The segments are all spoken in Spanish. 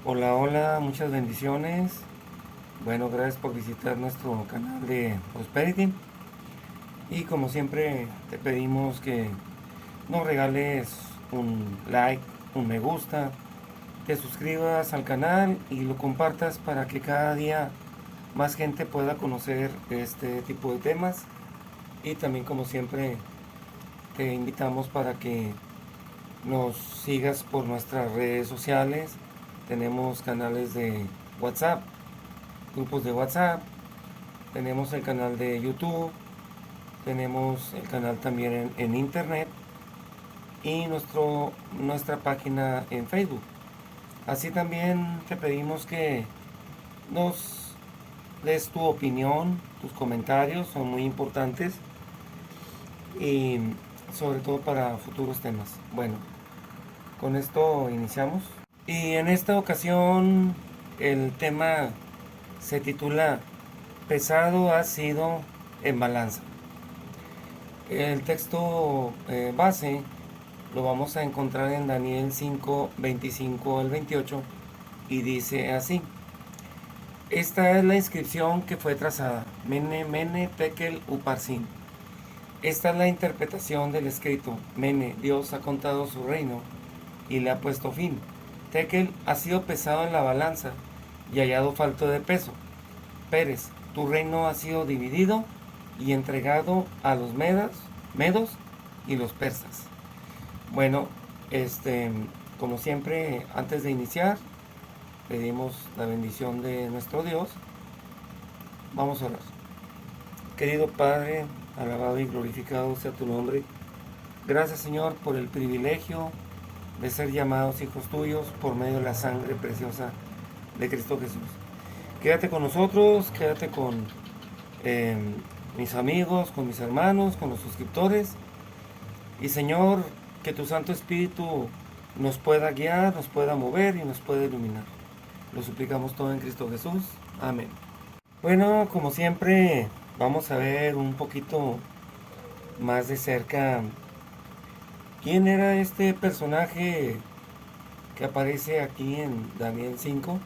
Hola, hola, muchas bendiciones. Bueno, gracias por visitar nuestro canal de Prosperity. Y como siempre, te pedimos que nos regales un like, un me gusta, te suscribas al canal y lo compartas para que cada día más gente pueda conocer este tipo de temas. Y también, como siempre, te invitamos para que nos sigas por nuestras redes sociales. Tenemos canales de WhatsApp, grupos de WhatsApp, tenemos el canal de YouTube, tenemos el canal también en Internet y nuestra página en Facebook. Así también te pedimos que nos des tu opinión, tus comentarios son muy importantes y sobre todo para futuros temas. Bueno, con esto iniciamos. Y en esta ocasión el tema se titula Pesado ha sido en balanza. El texto base lo vamos a encontrar en Daniel 5, 25 al 28 y dice así. Esta es la inscripción que fue trazada. Mene, mene, tekel, uparsin. Esta es la interpretación del escrito. Mene, Dios ha contado su reino y le ha puesto fin. Tekel ha sido pesado en la balanza y hallado falto de peso. Pérez, tu reino ha sido dividido y entregado a los medos y los persas. Bueno, como siempre, antes de iniciar, pedimos la bendición de nuestro Dios. Vamos a orar. Querido Padre, alabado y glorificado sea tu nombre. Gracias, Señor, por el privilegio de ser llamados hijos tuyos por medio de la sangre preciosa de Cristo Jesús. Quédate con nosotros, quédate con eh, mis amigos, con mis hermanos, con los suscriptores. Y Señor, que tu Santo Espíritu nos pueda guiar, nos pueda mover y nos pueda iluminar. Lo suplicamos todo en Cristo Jesús. Amén. Bueno, como siempre, vamos a ver un poquito más de cerca quién era este personaje que aparece aquí en Daniel 5.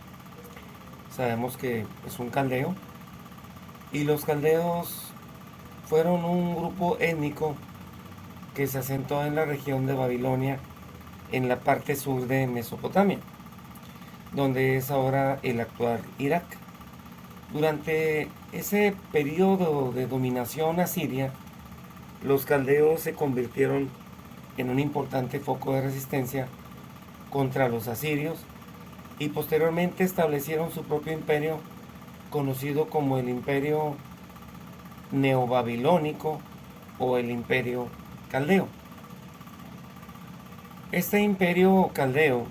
Sabemos que es un caldeo. Y los caldeos fueron un grupo étnico que se asentó en la región de Babilonia, en la parte sur de Mesopotamia, donde es ahora el actual Irak. Durante ese periodo de dominación asiria, los caldeos se convirtieron en un importante foco de resistencia contra los asirios y posteriormente establecieron su propio imperio conocido como el Imperio Neobabilónico o el Imperio Caldeo. Este imperio caldeo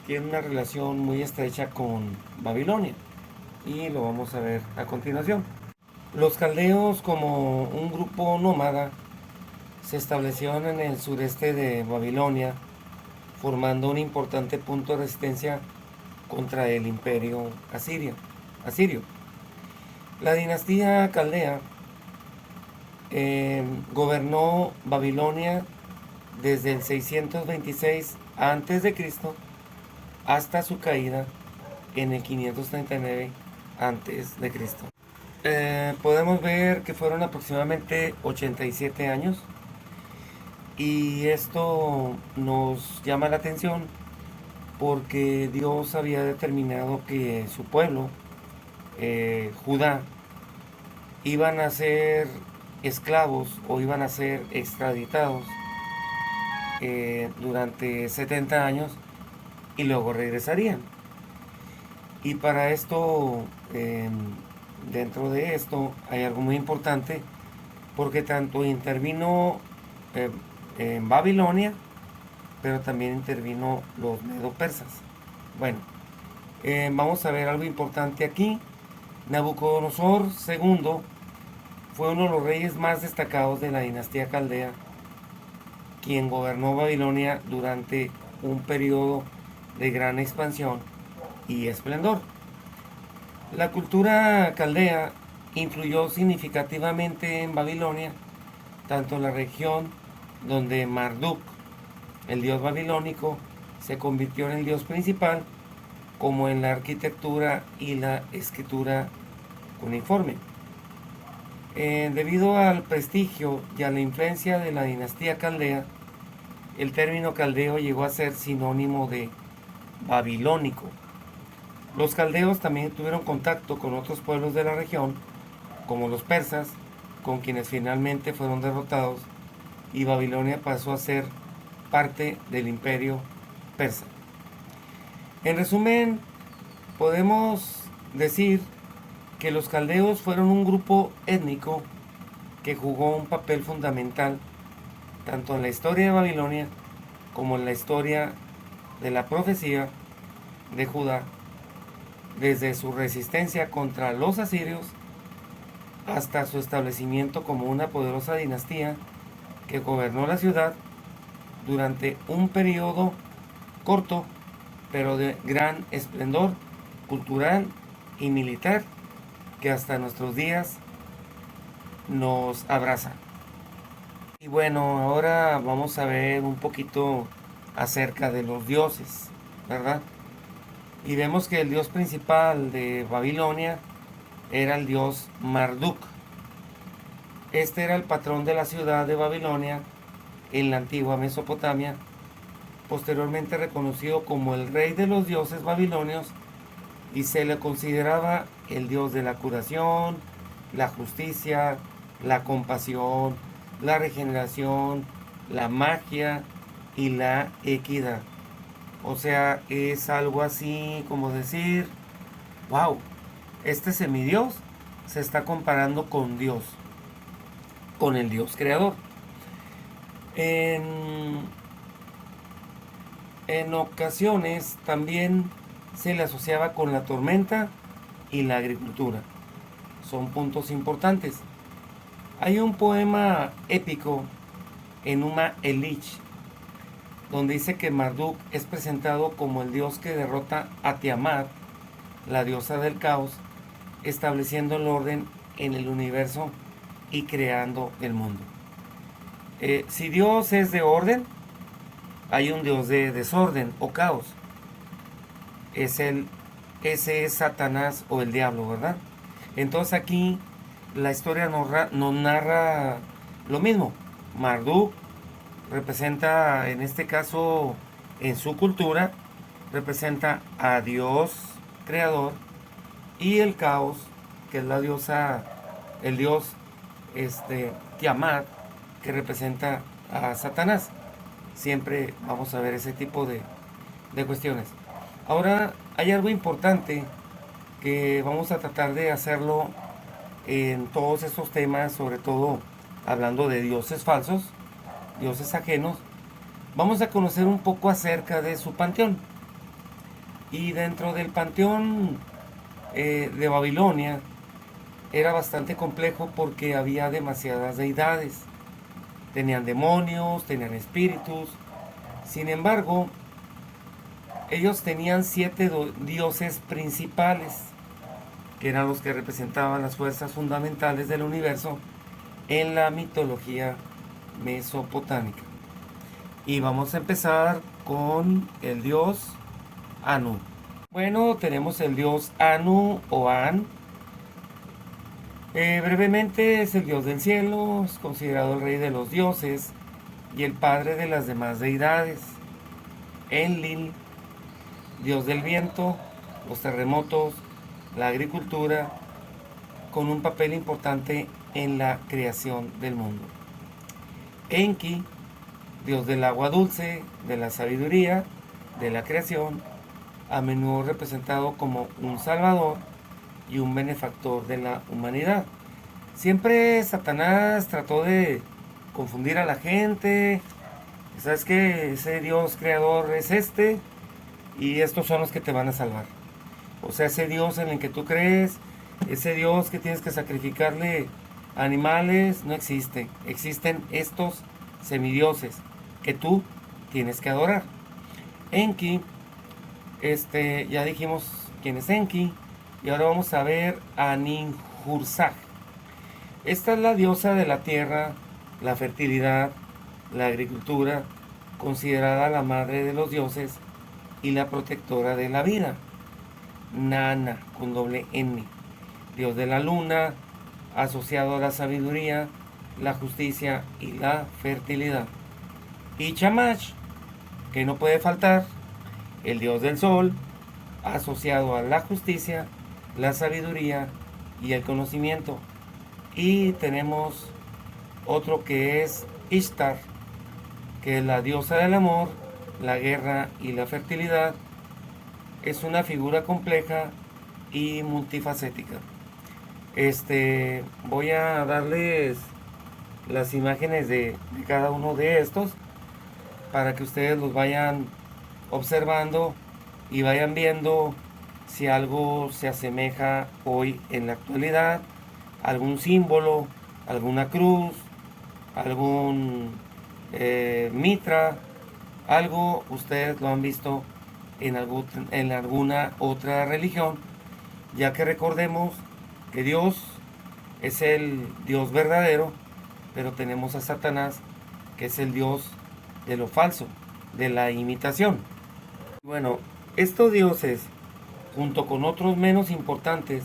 tiene una relación muy estrecha con Babilonia y lo vamos a ver a continuación. Los caldeos, como un grupo nómada, se establecieron en el sureste de Babilonia, formando un importante punto de resistencia contra el imperio asirio. La dinastía caldea gobernó Babilonia desde el 626 a.C. hasta su caída en el 539 a.C. Podemos ver que fueron aproximadamente 87 años y esto nos llama la atención porque Dios había determinado que su pueblo, Judá, iban a ser esclavos o iban a ser extraditados durante 70 años y luego regresarían. Y para esto, dentro de esto, hay algo muy importante porque tanto intervino eh, en Babilonia, pero también intervino los medo-persas. Bueno, vamos a ver algo importante aquí. Nabucodonosor II fue uno de los reyes más destacados de la dinastía caldea, quien gobernó Babilonia durante un periodo de gran expansión y esplendor. La cultura caldea influyó significativamente en Babilonia, tanto en la región donde Marduk, el dios babilónico, se convirtió en el dios principal, como en la arquitectura y la escritura cuneiforme. Debido al prestigio y a la influencia de la dinastía caldea, el término caldeo llegó a ser sinónimo de babilónico. Los caldeos también tuvieron contacto con otros pueblos de la región, como los persas, con quienes finalmente fueron derrotados, y Babilonia pasó a ser parte del imperio persa. En resumen, podemos decir que los caldeos fueron un grupo étnico que jugó un papel fundamental tanto en la historia de Babilonia como en la historia de la profecía de Judá, desde su resistencia contra los asirios hasta su establecimiento como una poderosa dinastía que gobernó la ciudad durante un periodo corto, pero de gran esplendor cultural y militar que hasta nuestros días nos abraza. Y bueno, ahora vamos a ver un poquito acerca de los dioses, ¿verdad? Y vemos que el dios principal de Babilonia era el dios Marduk. Este era el patrón de la ciudad de Babilonia en la antigua Mesopotamia, posteriormente reconocido como el rey de los dioses babilonios, y se le consideraba el dios de la curación, la justicia, la compasión, la regeneración, la magia y la equidad. O sea, es algo así como decir, wow, este semidios se está comparando con Dios, con el Dios creador. En, en ocasiones también se le asociaba con la tormenta y la agricultura. Son puntos importantes. Hay un poema épico, Enuma Elish, donde dice que Marduk es presentado como el dios que derrota a Tiamat, la diosa del caos, estableciendo el orden en el universo y creando el mundo. Si Dios es de orden, hay un Dios de desorden o caos. Ese es Satanás o el diablo, ¿verdad? Entonces aquí la historia nos narra lo mismo. Marduk representa, en este caso, en su cultura, representa a Dios creador, y el caos, que es la diosa, el dios Tiamat, que representa a Satanás. Siempre vamos a ver ese tipo de cuestiones. Ahora hay algo importante que vamos a tratar de hacerlo en todos estos temas, sobre todo hablando de dioses falsos, dioses ajenos. Vamos a conocer un poco acerca de su panteón. Y dentro del panteón de Babilonia era bastante complejo porque había demasiadas deidades. Tenían demonios, tenían espíritus. Sin embargo, ellos tenían 7 dioses principales, que eran los que representaban las fuerzas fundamentales del universo en la mitología mesopotámica. Y vamos a empezar con el dios Anu. Bueno, tenemos el dios Anu o An. Brevemente es el dios del cielo, es considerado el rey de los dioses y el padre de las demás deidades. Enlil, dios del viento, los terremotos, la agricultura, con un papel importante en la creación del mundo. Enki, dios del agua dulce, de la sabiduría, de la creación, a menudo representado como un salvador y un benefactor de la humanidad. Siempre Satanás trató de confundir a la gente. ¿Sabes qué? Ese Dios creador es este y estos son los que te van a salvar. O sea, ese Dios en el que tú crees, ese Dios que tienes que sacrificarle animales, no existe. Existen estos semidioses que tú tienes que adorar. Enki, ya dijimos quién es Enki. Y ahora vamos a ver a Ninhursag. Esta es la diosa de la tierra, la fertilidad, la agricultura, considerada la madre de los dioses y la protectora de la vida. Nana, con doble N. Dios de la luna, asociado a la sabiduría, la justicia y la fertilidad. Y Shamash, que no puede faltar, el dios del sol, asociado a la justicia, la sabiduría y el conocimiento. Y tenemos otro que es Ishtar, que es la diosa del amor, la guerra y la fertilidad. Es una figura compleja y multifacética. Voy a darles las imágenes de cada uno de estos para que ustedes los vayan observando y vayan viendo si algo se asemeja hoy en la actualidad, algún símbolo, alguna cruz, algún mitra, algo ustedes lo han visto en alguna otra religión, ya que recordemos que Dios es el Dios verdadero, pero tenemos a Satanás, que es el Dios de lo falso, de la imitación. Bueno, estos dioses, junto con otros menos importantes,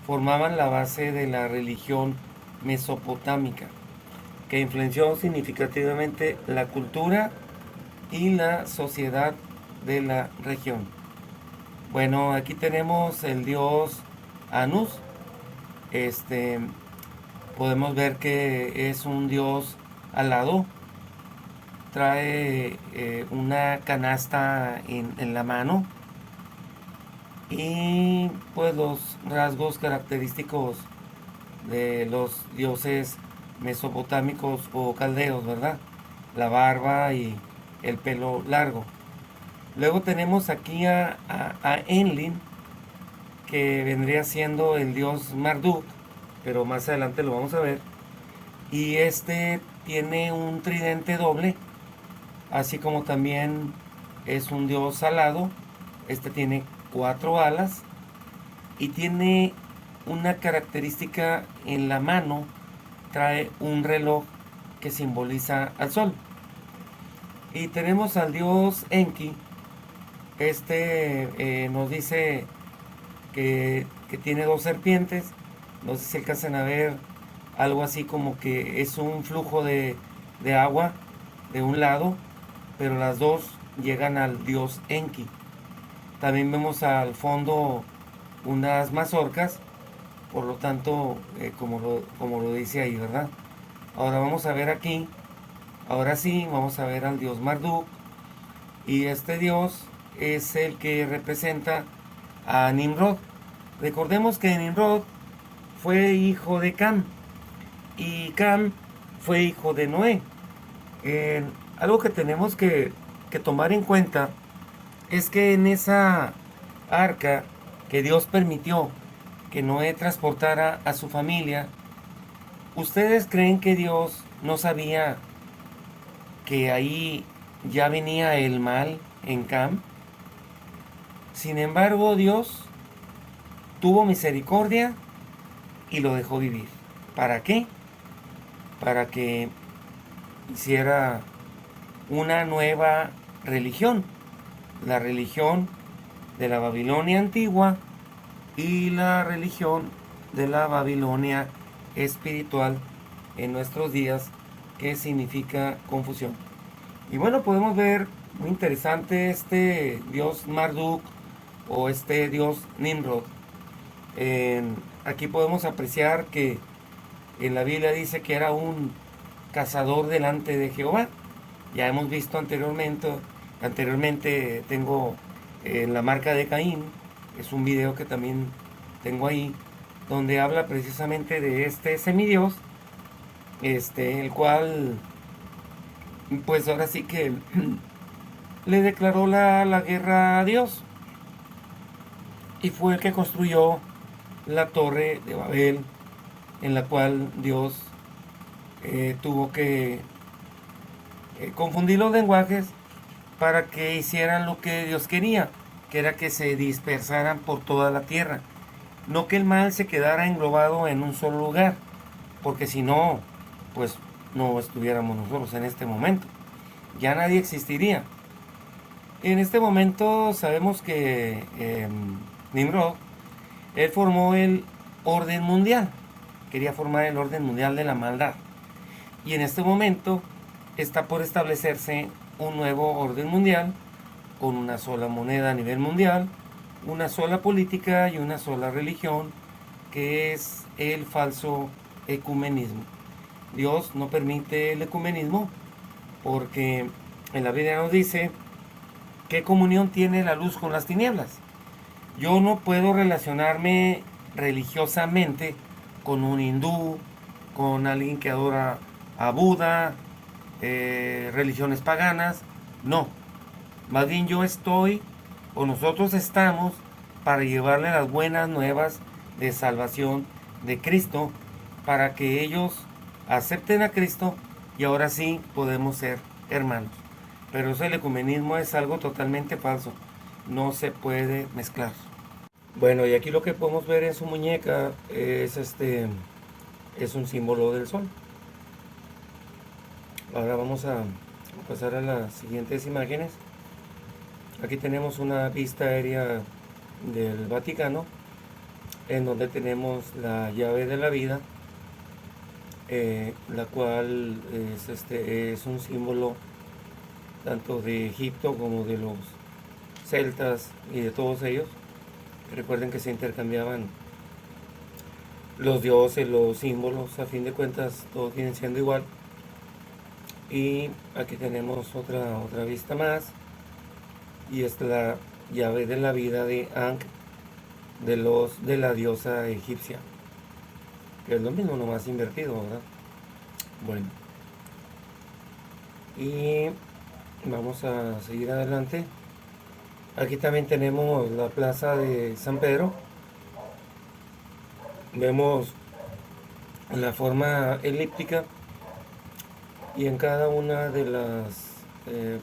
formaban la base de la religión mesopotámica, que influenció significativamente la cultura y la sociedad de la región. Bueno, aquí tenemos el dios Anus. Podemos ver que es un dios alado. Trae una canasta en la mano. Y pues los rasgos característicos de los dioses mesopotámicos o caldeos, ¿verdad? La barba y el pelo largo. Luego tenemos aquí a Enlil, que vendría siendo el dios Marduk, pero más adelante lo vamos a ver. Y tiene un tridente doble, así como también es un dios alado. Tiene 4 alas y tiene una característica en la mano, trae un reloj que simboliza al sol. Y tenemos al dios Enki. Nos dice que tiene 2 serpientes. No sé si alcanzan a ver algo así como que es un flujo de agua de un lado, pero las dos llegan al dios Enki. También vemos al fondo unas mazorcas, por lo tanto, como lo dice ahí, ¿verdad? Ahora vamos a ver aquí, ahora sí, vamos a ver al dios Marduk. Y este dios es el que representa a Nimrod. Recordemos que Nimrod fue hijo de Cam y Cam fue hijo de Noé. Algo que tenemos que tomar en cuenta es que en esa arca que Dios permitió que Noé transportara a su familia, ¿ustedes creen que Dios no sabía que ahí ya venía el mal en Cam? Sin embargo, Dios tuvo misericordia y lo dejó vivir. ¿Para qué? Para que hiciera una nueva religión, la religión de la Babilonia antigua y la religión de la Babilonia espiritual en nuestros días, que significa confusión. Y bueno, podemos ver muy interesante este dios Marduk o este dios Nimrod. Aquí podemos apreciar que en la Biblia dice que era un cazador delante de Jehová. Ya hemos visto anteriormente tengo la marca de Caín, es un video que también tengo ahí, donde habla precisamente de este semidios, el cual, pues ahora sí que le declaró la guerra a Dios, y fue el que construyó la torre de Babel, en la cual Dios tuvo que confundir los lenguajes para que hicieran lo que Dios quería, que era que se dispersaran por toda la tierra, no que el mal se quedara englobado en un solo lugar, porque si no, pues no estuviéramos nosotros en este momento, ya nadie existiría. En este momento sabemos que Nimrod, él formó el orden mundial. Quería formar el orden mundial de la maldad. Y en este momento está por establecerse un nuevo orden mundial con una sola moneda a nivel mundial, una sola política y una sola religión, que es el falso ecumenismo. Dios no permite el ecumenismo porque en la Biblia nos dice qué comunión tiene la luz con las tinieblas. Yo no puedo relacionarme religiosamente con un hindú, con alguien que adora a Buda, religiones paganas. No, más bien yo estoy, o nosotros estamos, para llevarle las buenas nuevas de salvación de Cristo, para que ellos acepten a Cristo y ahora sí podemos ser hermanos. Pero eso, el ecumenismo es algo totalmente falso, no se puede mezclar. Bueno, y aquí lo que podemos ver en su muñeca es un símbolo del sol. Ahora vamos a pasar a las siguientes imágenes. Aquí tenemos una vista aérea del Vaticano, en donde tenemos la llave de la vida, la cual es un símbolo tanto de Egipto como de los celtas y de todos ellos. Recuerden que se intercambiaban los dioses, los símbolos, a fin de cuentas todos vienen siendo igual. Y aquí tenemos otra vista más, y esta es la llave de la vida de Ankh, de la diosa egipcia, que es lo mismo, nomás invertido, ¿verdad? Bueno, y vamos a seguir adelante. Aquí también tenemos la plaza de San Pedro. Vemos la forma elíptica, y en cada una de las,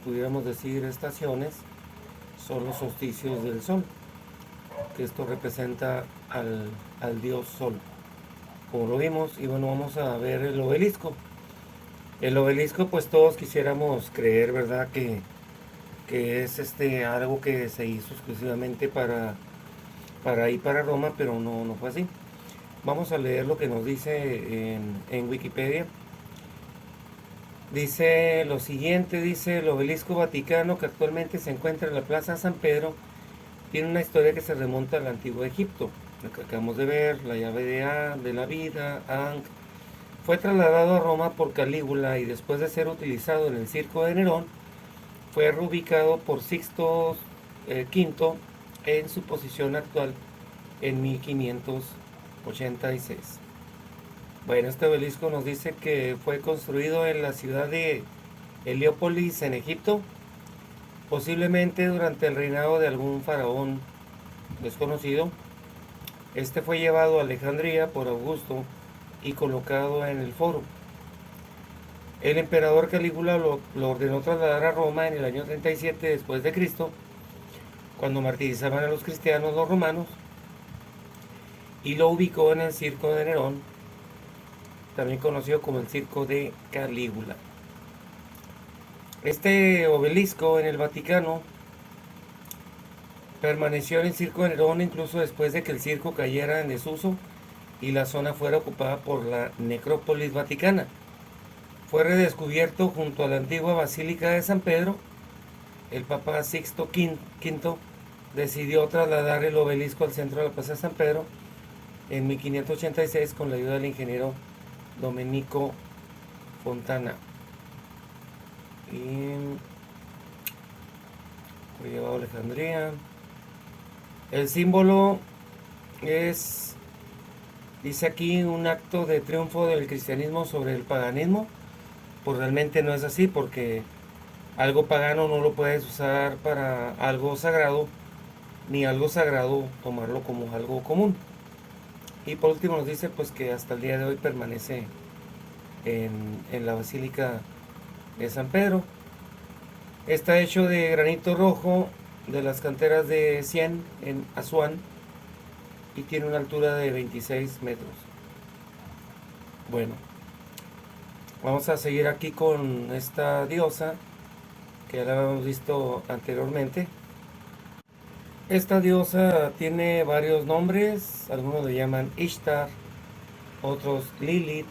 pudiéramos decir, estaciones, son los solsticios del sol, que esto representa al dios sol, como lo vimos. Y bueno, vamos a ver el obelisco. El obelisco, pues todos quisiéramos creer, ¿verdad?, que es algo que se hizo exclusivamente para ir para Roma, pero no fue así. Vamos a leer lo que nos dice en Wikipedia. Dice lo siguiente, dice: el obelisco vaticano, que actualmente se encuentra en la Plaza San Pedro, tiene una historia que se remonta al antiguo Egipto. Lo que acabamos de ver, la llave de la vida, Ankh, fue trasladado a Roma por Calígula, y después de ser utilizado en el circo de Nerón, fue reubicado por Sixto V en su posición actual en 1586. Bueno, este obelisco nos dice que fue construido en la ciudad de Heliópolis, en Egipto, posiblemente durante el reinado de algún faraón desconocido. Este fue llevado a Alejandría por Augusto y colocado en el foro. El emperador Calígula lo ordenó trasladar a Roma en el año 37 después de Cristo, cuando martirizaban a los cristianos los romanos, y lo ubicó en el circo de Nerón, también conocido como el circo de Calígula. Este obelisco en el Vaticano permaneció en el circo de Nerón incluso después de que el circo cayera en desuso y la zona fuera ocupada por la necrópolis vaticana. Fue redescubierto junto a la antigua Basílica de San Pedro. El Papa Sixto V decidió trasladar el obelisco al centro de la Plaza de San Pedro en 1586 con la ayuda del ingeniero Domenico Fontana. Y fue llevado a Alejandría. El símbolo es, dice aquí, un acto de triunfo del cristianismo sobre el paganismo. Pues realmente no es así, porque algo pagano no lo puedes usar para algo sagrado, ni algo sagrado tomarlo como algo común. Y por último nos dice pues que hasta el día de hoy permanece en la Basílica de San Pedro. Está hecho de granito rojo de las canteras de Cien en Asuán, y tiene una altura de 26 metros. Bueno, vamos a seguir aquí con esta diosa que ya la habíamos visto anteriormente. Esta diosa tiene varios nombres, algunos le llaman Ishtar, otros Lilith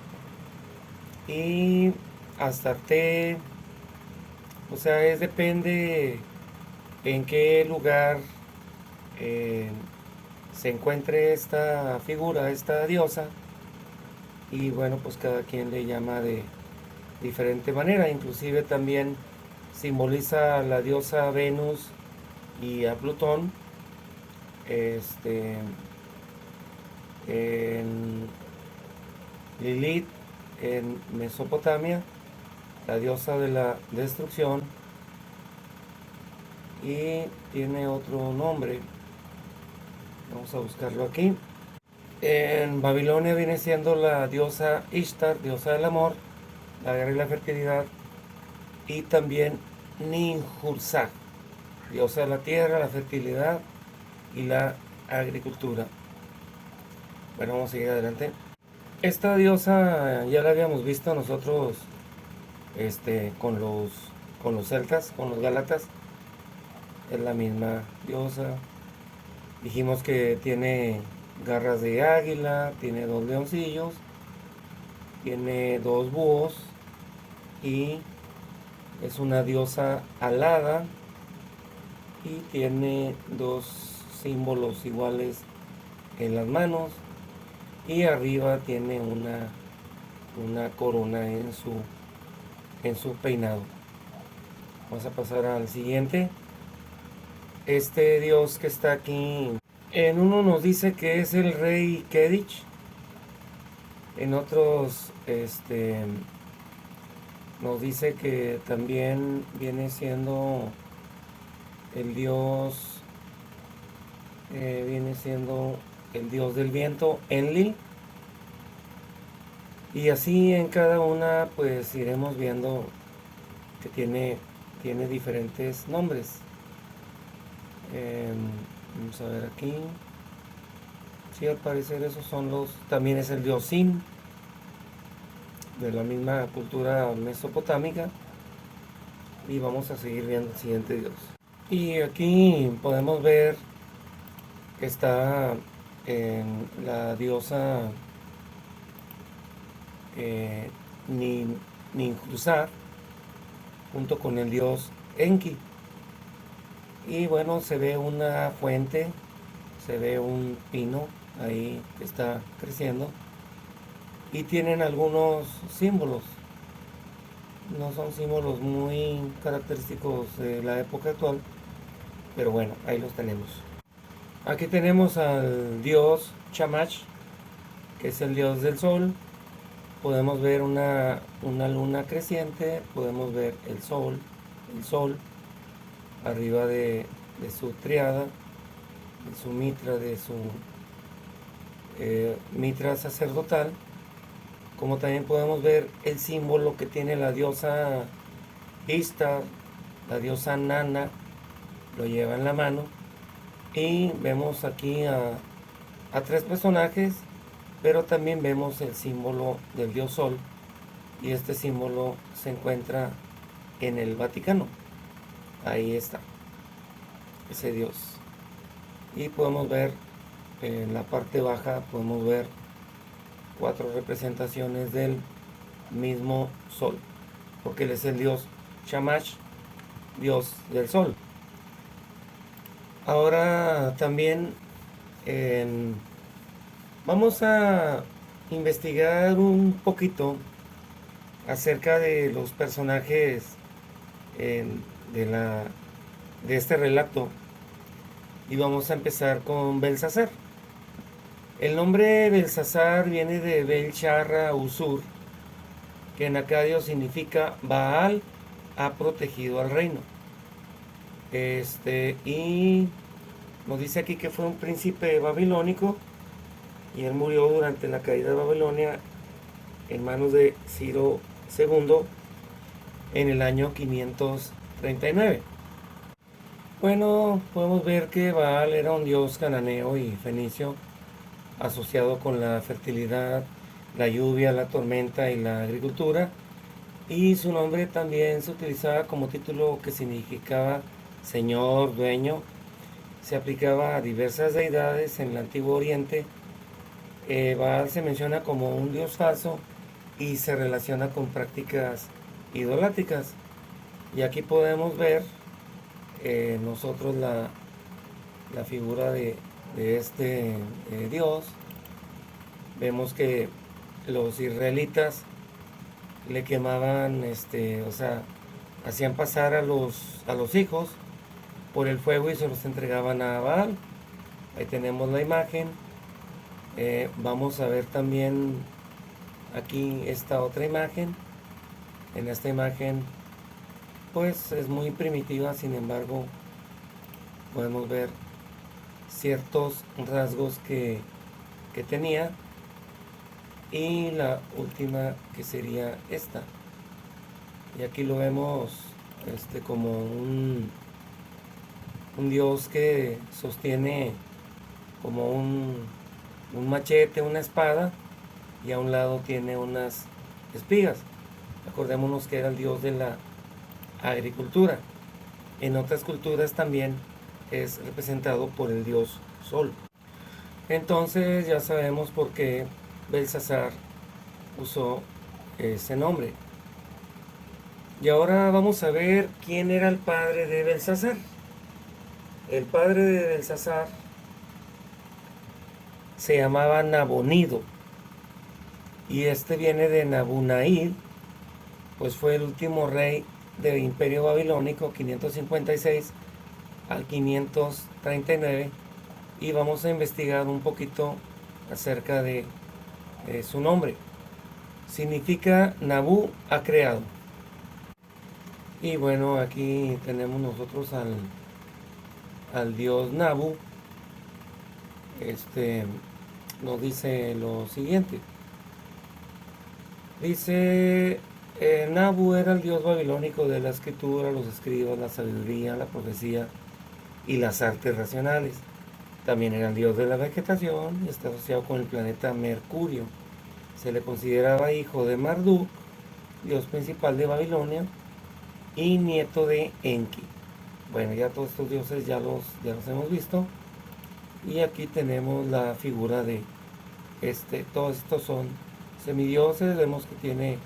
y Astarte. O sea, depende en qué lugar eh, se encuentre esta figura, esta diosa. Y bueno, pues cada quien le llama de diferente manera. Inclusive también simboliza a la diosa Venus y a Plutón. En Lilith en Mesopotamia, la diosa de la destrucción, y tiene otro nombre, vamos a buscarlo aquí. En Babilonia viene siendo la diosa Ishtar, diosa del amor, la guerra y la fertilidad, y también Ninhursag, diosa de la tierra, la fertilidad y la agricultura. Bueno, vamos a seguir adelante. Esta diosa ya la habíamos visto nosotros con los celtas, con los gálatas. Es la misma diosa. Dijimos que tiene garras de águila, tiene 2 leoncillos, tiene 2 búhos y es una diosa alada y tiene 2 símbolos iguales en las manos y arriba tiene una corona en su peinado. Vamos a pasar al siguiente. Este dios que está aquí, en uno nos dice que es el rey Kedich, en otros nos dice que también viene siendo el dios, del viento, Enlil. Y así en cada una pues iremos viendo que tiene diferentes nombres. Vamos a ver aquí. Sí, al parecer esos son también es el dios Sin, de la misma cultura mesopotámica. Y vamos a seguir viendo el siguiente dios. Y aquí podemos ver que está en la diosa Ninhursag junto con el dios Enki. Y bueno, se ve una fuente, se ve un pino ahí que está creciendo y tienen algunos símbolos. No son símbolos muy característicos de la época actual, pero bueno, ahí los tenemos. Aquí tenemos al dios Shamash, que es el dios del sol. Podemos ver una luna creciente, podemos ver el sol arriba de su triada, de su mitra, de su mitra sacerdotal, como también podemos ver el símbolo que tiene la diosa Ishtar, la diosa Nana, lo lleva en la mano, y vemos aquí a 3 personajes, pero también vemos el símbolo del dios Sol, y este símbolo se encuentra en el Vaticano. Ahí está ese dios. Y podemos ver en la parte baja, podemos ver 4 representaciones del mismo sol, porque él es el dios Shamash, dios del sol. Ahora también vamos a investigar un poquito acerca de los personajes de este relato, y vamos a empezar con Belsasar. El nombre Belsasar viene de Belsharra Usur, que en acadio significa Baal ha protegido al reino. Y nos dice aquí que fue un príncipe babilónico y él murió durante la caída de Babilonia en manos de Ciro II en el año 539. Bueno, podemos ver que Baal era un dios cananeo y fenicio asociado con la fertilidad, la lluvia, la tormenta y la agricultura, y su nombre también se utilizaba como título que significaba señor, dueño, se aplicaba a diversas deidades en el Antiguo Oriente. Baal se menciona como un dios falso y se relaciona con prácticas idolátricas. Y aquí podemos ver nosotros la figura de este dios. Vemos que los israelitas le quemaban, o sea, hacían pasar a los hijos por el fuego y se los entregaban a Baal. Ahí tenemos la imagen. Vamos a ver también aquí esta otra imagen. En esta imagen pues es muy primitiva, sin embargo podemos ver ciertos rasgos que tenía. Y la última, que sería esta, y aquí lo vemos como un dios que sostiene como un machete, una espada, y a un lado tiene unas espigas. Acordémonos que era el dios de la agricultura. En otras culturas también es representado por el dios Sol. Entonces ya sabemos por qué Belsasar usó ese nombre. Y ahora vamos a ver quién era el padre de Belsasar. El padre de Belsasar se llamaba Nabonido, y este viene de Nabunaid, pues fue el último rey del Imperio Babilónico, 556 al 539, y vamos a investigar un poquito acerca de su nombre. Significa Nabú ha creado. Y bueno, aquí tenemos nosotros al dios Nabu. Nos dice lo siguiente. Dice, Nabu era el dios babilónico de la escritura, los escribas, la sabiduría, la profecía y las artes racionales. También era el dios de la vegetación y está asociado con el planeta Mercurio. Se le consideraba hijo de Marduk, dios principal de Babilonia, y nieto de Enki. Bueno, ya todos estos dioses ya los hemos visto. Y aquí tenemos la figura de todos estos son semidioses. Vemos que tiene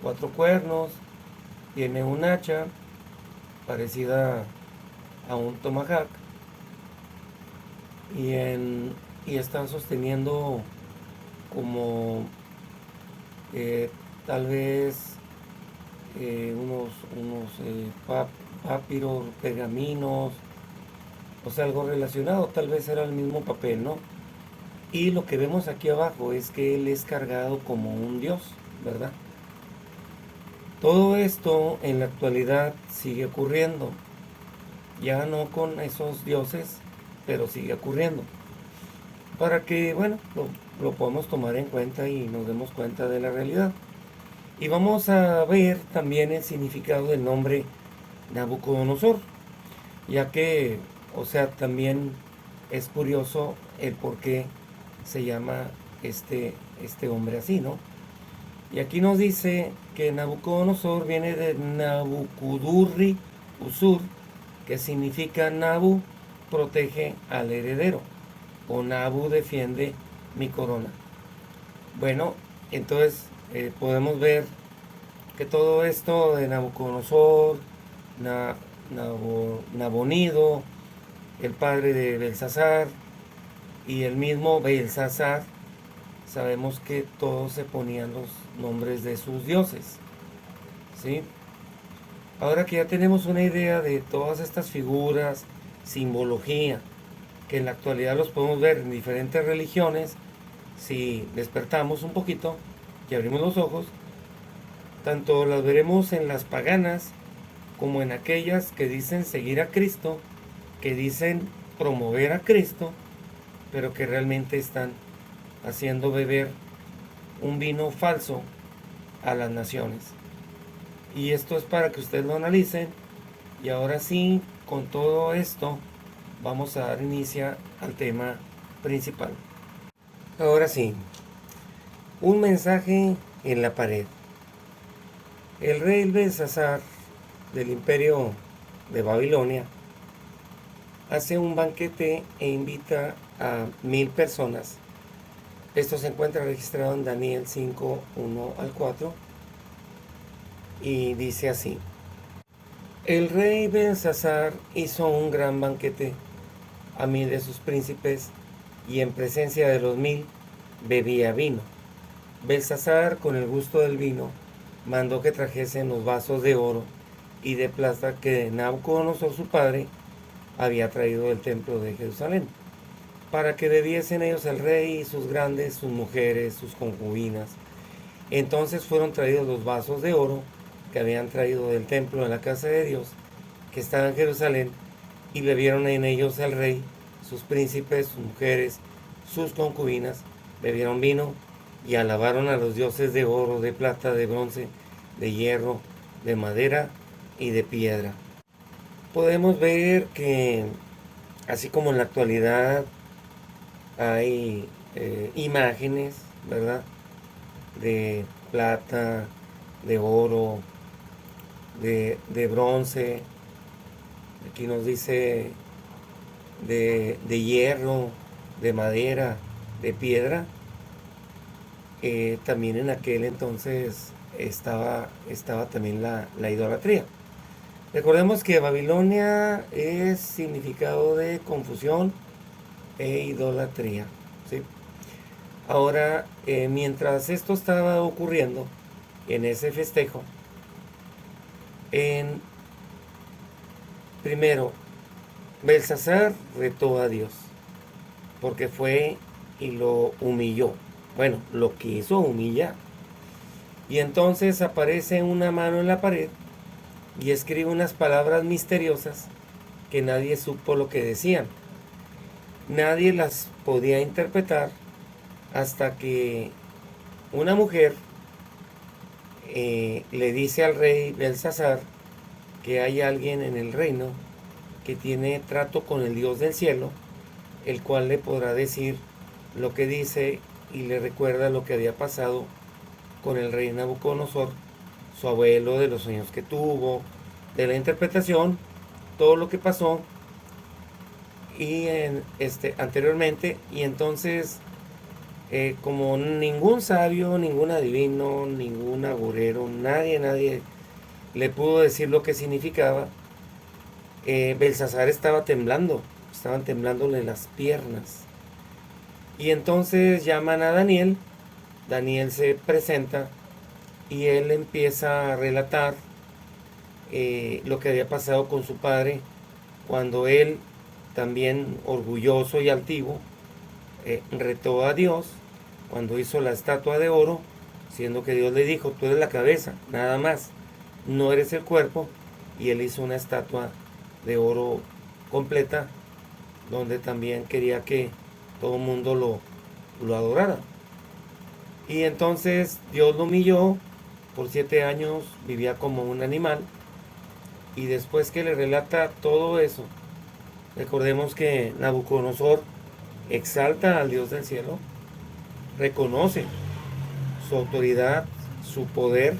4 cuernos, tiene un hacha parecida a un tomahawk, y está sosteniendo como tal vez unos papiros, pergaminos, o sea, algo relacionado, tal vez era el mismo papel, ¿no? Y lo que vemos aquí abajo es que él es cargado como un dios, ¿verdad? Todo esto en la actualidad sigue ocurriendo, ya no con esos dioses, pero sigue ocurriendo. Para que, bueno, lo podamos tomar en cuenta y nos demos cuenta de la realidad. Y vamos a ver también el significado del nombre Nabucodonosor, ya que, o sea, también es curioso el por qué se llama este hombre así, ¿no? Y aquí nos dice que Nabucodonosor viene de Nabucudurri Usur, que significa Nabu protege al heredero, o Nabu defiende mi corona. Bueno, entonces podemos ver que todo esto de Nabucodonosor, Nabonido, el padre de Belsasar y el mismo Belsasar, sabemos que todos se ponían los nombres de sus dioses, ¿sí? Ahora que ya tenemos una idea de todas estas figuras, simbología, que en la actualidad los podemos ver en diferentes religiones, si despertamos un poquito y abrimos los ojos, tanto las veremos en las paganas como en aquellas que dicen seguir a Cristo, que dicen promover a Cristo, pero que realmente están haciendo beber un vino falso a las naciones. Y esto es para que ustedes lo analicen. Y ahora sí, con todo esto, vamos a dar inicio al tema principal. Ahora sí, un mensaje en la pared. El rey Belsasar del imperio de Babilonia hace un banquete e invita a 1000 personas. Esto se encuentra registrado en Daniel 5, 1 al 4 y dice así: el rey Belsasar hizo un gran banquete a 1000 de sus príncipes y en presencia de los 1000 bebía vino. Belsasar, con el gusto del vino, mandó que trajesen los vasos de oro y de plata que Nabucodonosor su padre había traído del templo de Jerusalén, para que bebiesen ellos el rey y sus grandes, sus mujeres, sus concubinas. Entonces fueron traídos los vasos de oro que habían traído del templo de la casa de Dios, que estaba en Jerusalén, y bebieron en ellos el rey, sus príncipes, sus mujeres, sus concubinas, bebieron vino y alabaron a los dioses de oro, de plata, de bronce, de hierro, de madera y de piedra. Podemos ver que, así como en la actualidad hay imágenes, ¿verdad? De plata, de oro, de bronce, aquí nos dice de hierro, de madera, de piedra. También en aquel entonces estaba también la idolatría. Recordemos que Babilonia es significado de confusión e idolatría, ¿sí? Ahora, mientras esto estaba ocurriendo en ese festejo, primero, Belsasar retó a Dios, porque fue y lo humilló. Bueno, lo quiso humillar. Y entonces aparece una mano en la pared y escribe unas palabras misteriosas que nadie supo lo que decían. Nadie las podía interpretar hasta que una mujer le dice al rey Belsasar que hay alguien en el reino que tiene trato con el Dios del cielo, el cual le podrá decir lo que dice y le recuerda lo que había pasado con el rey Nabucodonosor, su abuelo, de los sueños que tuvo, de la interpretación, todo lo que pasó y anteriormente. Y entonces, como ningún sabio, ningún adivino, ningún agorero, nadie le pudo decir lo que significaba, Belsasar estaba temblando, estaban temblándole las piernas. Y entonces llaman a Daniel. Daniel se presenta y él empieza a relatar lo que había pasado con su padre cuando él, también orgulloso y altivo, retó a Dios cuando hizo la estatua de oro, siendo que Dios le dijo: tú eres la cabeza, nada más, no eres el cuerpo. Y él hizo una estatua de oro completa, donde también quería que todo el mundo lo adorara. Y entonces Dios lo humilló. Por 7 años vivía como un animal. Y después que le relata todo eso, recordemos que Nabucodonosor exalta al Dios del cielo, reconoce su autoridad, su poder.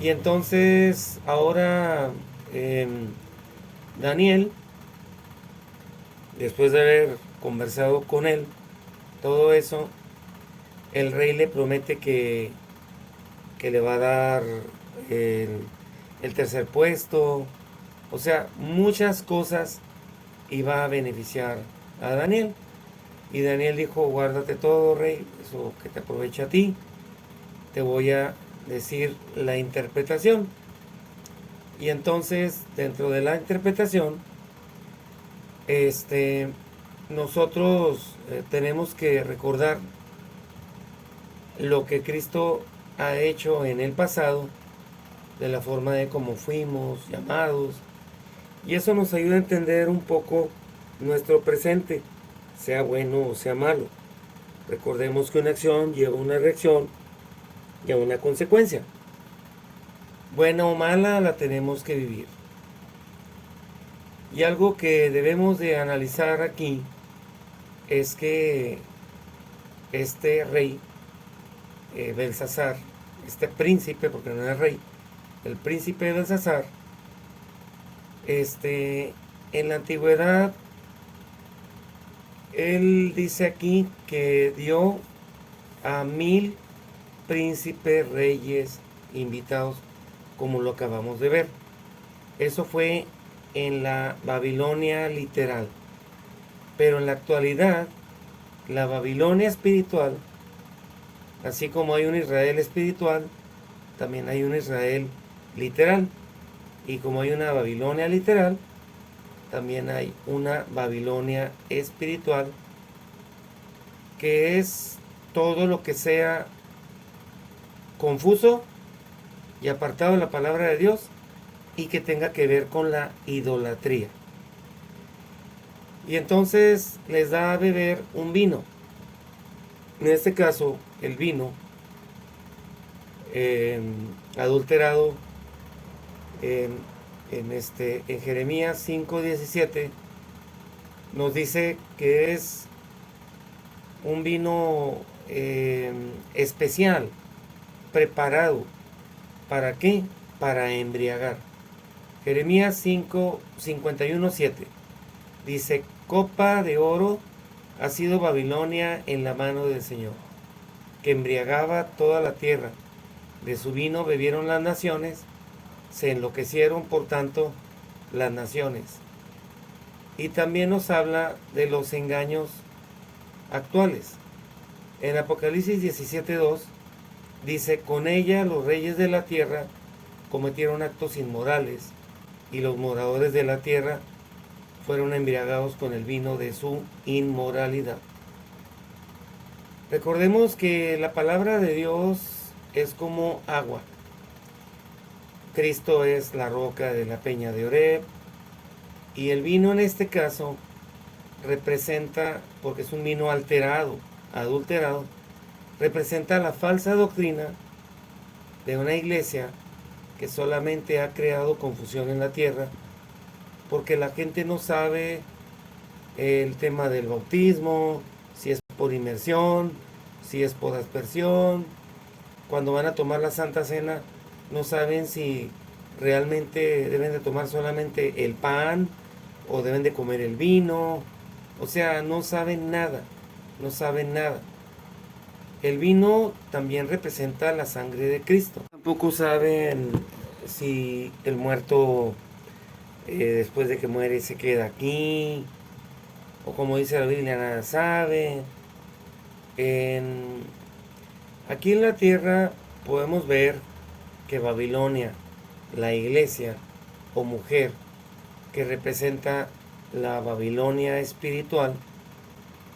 Y entonces ahora Daniel, después de haber conversado con él, todo eso, el rey le promete que le va a dar el tercer puesto, o sea, muchas cosas iba a beneficiar a Daniel. Y Daniel dijo: guárdate todo, rey, eso que te aproveche a ti, te voy a decir la interpretación. Y entonces, dentro de la interpretación, nosotros tenemos que recordar lo que Cristo ha hecho en el pasado, de la forma de cómo fuimos llamados, y eso nos ayuda a entender un poco nuestro presente, sea bueno o sea malo. Recordemos que una acción lleva una reacción y a una consecuencia. Buena o mala, la tenemos que vivir. Y algo que debemos de analizar aquí es que este rey, Belsasar, este príncipe, porque no es rey, el príncipe Belsasar, en la antigüedad, él dice aquí que dio a 1000 príncipes, reyes, invitados, como lo acabamos de ver. Eso fue en la Babilonia literal. Pero en la actualidad, la Babilonia espiritual, así como hay un Israel espiritual, también hay un Israel literal. Y como hay una Babilonia literal, también hay una Babilonia espiritual, que es todo lo que sea confuso y apartado de la palabra de Dios y que tenga que ver con la idolatría. Y entonces les da a beber un vino. En este caso, el vino adulterado en Jeremías 5:17 nos dice que es un vino especial, preparado. ¿Para qué? Para embriagar. Jeremías 51:7 dice: copa de oro ha sido Babilonia en la mano del Señor, que embriagaba toda la tierra. De su vino bebieron las naciones, se enloquecieron por tanto las naciones. Y también nos habla de los engaños actuales. En Apocalipsis 17:2 dice: con ella los reyes de la tierra cometieron actos inmorales, y los moradores de la tierra fueron embriagados con el vino de su inmoralidad. Recordemos que la palabra de Dios es como agua. Cristo es la roca de la peña de Oreb, y el vino en este caso representa, porque es un vino alterado, adulterado, representa la falsa doctrina de una iglesia que solamente ha creado confusión en la tierra, porque la gente no sabe el tema del bautismo, si es por inmersión, si es por aspersión. Cuando van a tomar la Santa Cena, no saben si realmente deben de tomar solamente el pan o deben de comer el vino. O sea, no saben nada, no saben nada. El vino también representa la sangre de Cristo. Tampoco saben si el muerto después de que muere se queda aquí, o como dice la Biblia, nada sabe. Aquí en la tierra podemos ver que Babilonia, la iglesia o mujer que representa la Babilonia espiritual,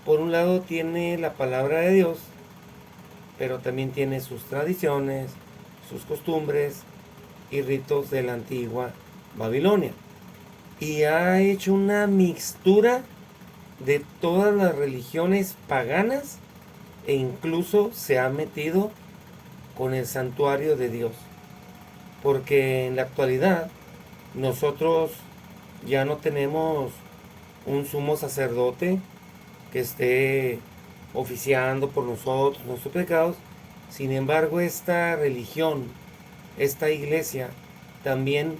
por un lado tiene la palabra de Dios, pero también tiene sus tradiciones, sus costumbres y ritos de la antigua Babilonia. Y ha hecho una mixtura de todas las religiones paganas, e incluso se ha metido con el santuario de Dios. Porque en la actualidad nosotros ya no tenemos un sumo sacerdote que esté oficiando por nosotros nuestros pecados. Sin embargo, esta religión, esta iglesia, también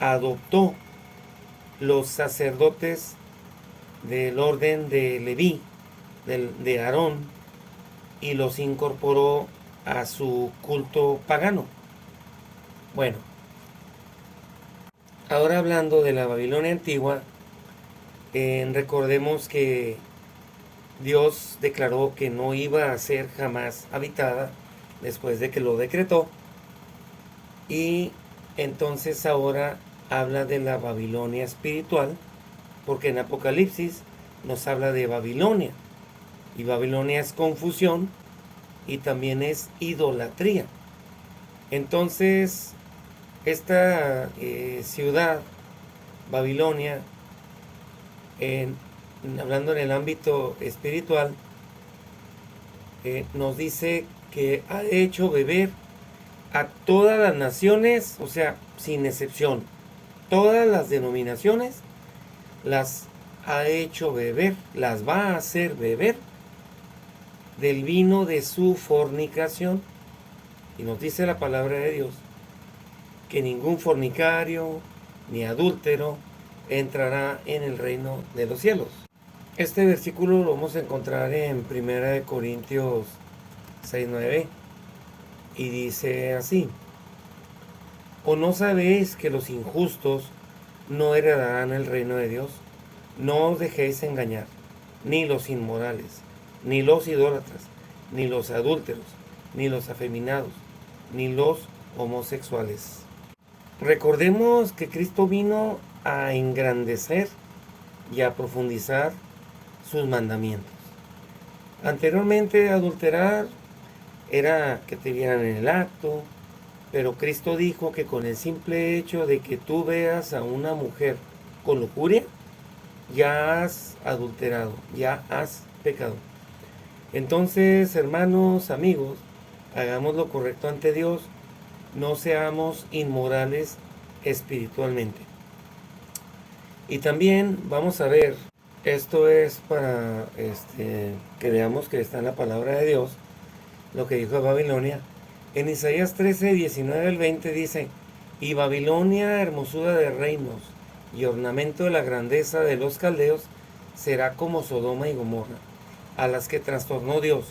adoptó los sacerdotes del orden de Leví, de Aarón, y los incorporó a su culto pagano. Bueno, ahora hablando de la Babilonia antigua, recordemos que Dios declaró que no iba a ser jamás habitada después de que lo decretó, y entonces ahora habla de la Babilonia espiritual, porque en Apocalipsis nos habla de Babilonia, y Babilonia es confusión y también es idolatría. Entonces esta ciudad, Babilonia, hablando en el ámbito espiritual, nos dice que ha hecho beber a todas las naciones, o sea, sin excepción, todas las denominaciones las ha hecho beber, las va a hacer beber del vino de su fornicación. Y nos dice la palabra de Dios que ningún fornicario, ni adúltero entrará en el reino de los cielos. Este versículo lo vamos a encontrar en 1 Corintios 6:9 y dice así: ¿O no sabéis que los injustos no heredarán el reino de Dios? No os dejéis engañar, ni los inmorales, ni los idólatras, ni los adúlteros, ni los afeminados, ni los homosexuales. Recordemos que Cristo vino a engrandecer y a profundizar sus mandamientos. Anteriormente, adulterar era que te vieran en el acto, pero Cristo dijo que con el simple hecho de que tú veas a una mujer con lujuria, ya has adulterado, ya has pecado. Entonces, hermanos, amigos, hagamos lo correcto ante Dios, no seamos inmorales espiritualmente. Y también vamos a ver, esto es para que veamos que está en la palabra de Dios, lo que dijo Babilonia. En Isaías 13, 19 al 20 dice: y Babilonia, hermosura de reinos y ornamento de la grandeza de los caldeos, será como Sodoma y Gomorra, a las que trastornó Dios.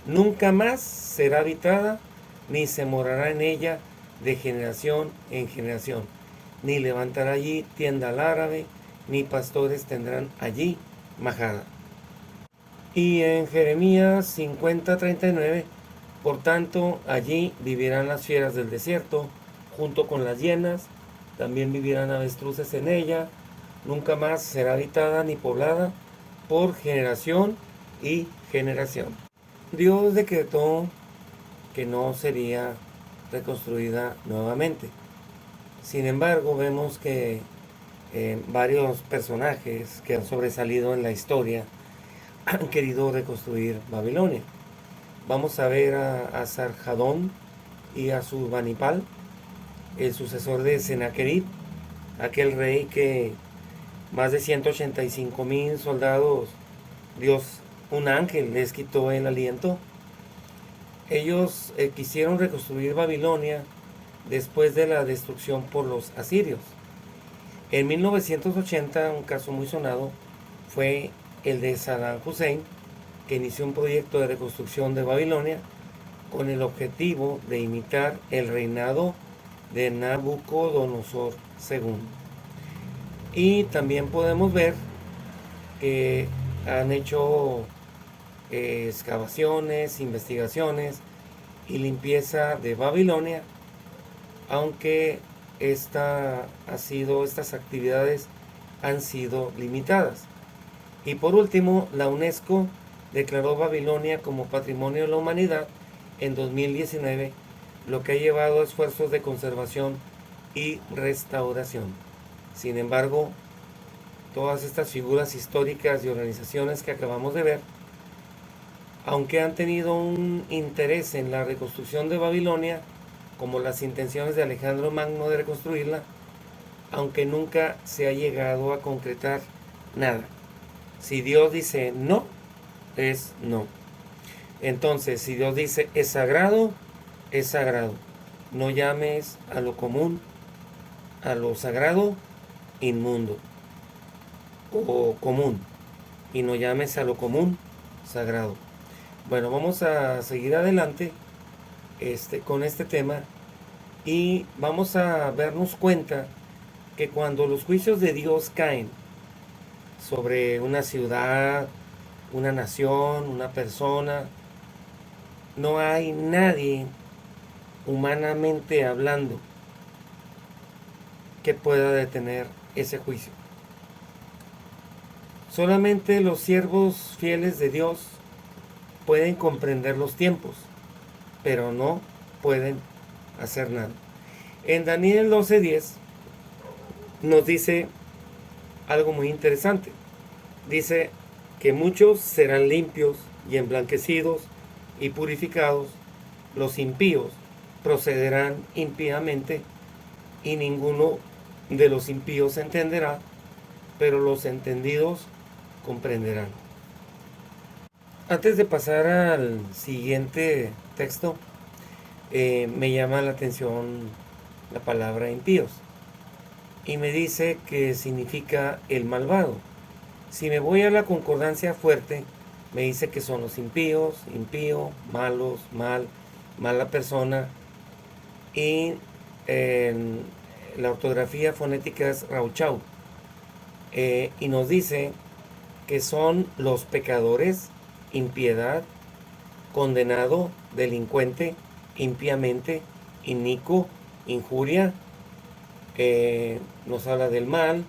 Nunca más será habitada, ni se morará en ella de generación en generación, ni levantará allí tienda al árabe, ni pastores tendrán allí majada. Y en Jeremías 50:39, por tanto, allí vivirán las fieras del desierto, junto con las hienas, también vivirán avestruces en ella, nunca más será habitada ni poblada por generación y generación. Dios decretó que no sería reconstruida nuevamente. Sin embargo, vemos que varios personajes que han sobresalido en la historia han querido reconstruir Babilonia. Vamos a ver a Sarjadón y a Surbanipal, el sucesor de Sennacherib, aquel rey que más de 185,000 soldados, Dios, un ángel, les quitó el aliento. Ellos quisieron reconstruir Babilonia después de la destrucción por los asirios. En 1980, un caso muy sonado fue el de Saddam Hussein, que inició un proyecto de reconstrucción de Babilonia con el objetivo de imitar el reinado de Nabucodonosor II. Y también podemos ver que han hecho excavaciones, investigaciones y limpieza de Babilonia, aunque estas actividades han sido limitadas. Y por último, la UNESCO declaró Babilonia como Patrimonio de la Humanidad en 2019, lo que ha llevado a esfuerzos de conservación y restauración. Sin embargo, todas estas figuras históricas y organizaciones que acabamos de ver, aunque han tenido un interés en la reconstrucción de Babilonia, como las intenciones de Alejandro Magno de reconstruirla, aunque nunca se ha llegado a concretar nada. Si Dios dice no, es no. Entonces, si Dios dice es sagrado, es sagrado. No llames a lo común, a lo sagrado, inmundo o común, y no llames a lo común sagrado. Bueno, vamos a seguir adelante con este tema y vamos a darnos cuenta que cuando los juicios de Dios caen sobre una ciudad, una nación, una persona, no hay nadie, humanamente hablando, que pueda detener ese juicio. Solamente los siervos fieles de Dios pueden comprender los tiempos, pero no pueden hacer nada. En Daniel 12:10 nos dice algo muy interesante. Dice que muchos serán limpios y emblanquecidos y purificados, los impíos procederán impíamente y ninguno de los impíos entenderá, pero los entendidos comprenderán. Antes de pasar al siguiente texto, me llama la atención la palabra impíos. y me dice que significa el malvado. Si me voy a la concordancia fuerte, me dice que son los impíos, impío, malos, mal, mala persona. Y en la ortografía fonética es rauchau. Y nos dice que son los pecadores, impiedad, condenado, delincuente, impíamente, inicuo, injuria. Nos habla del mal,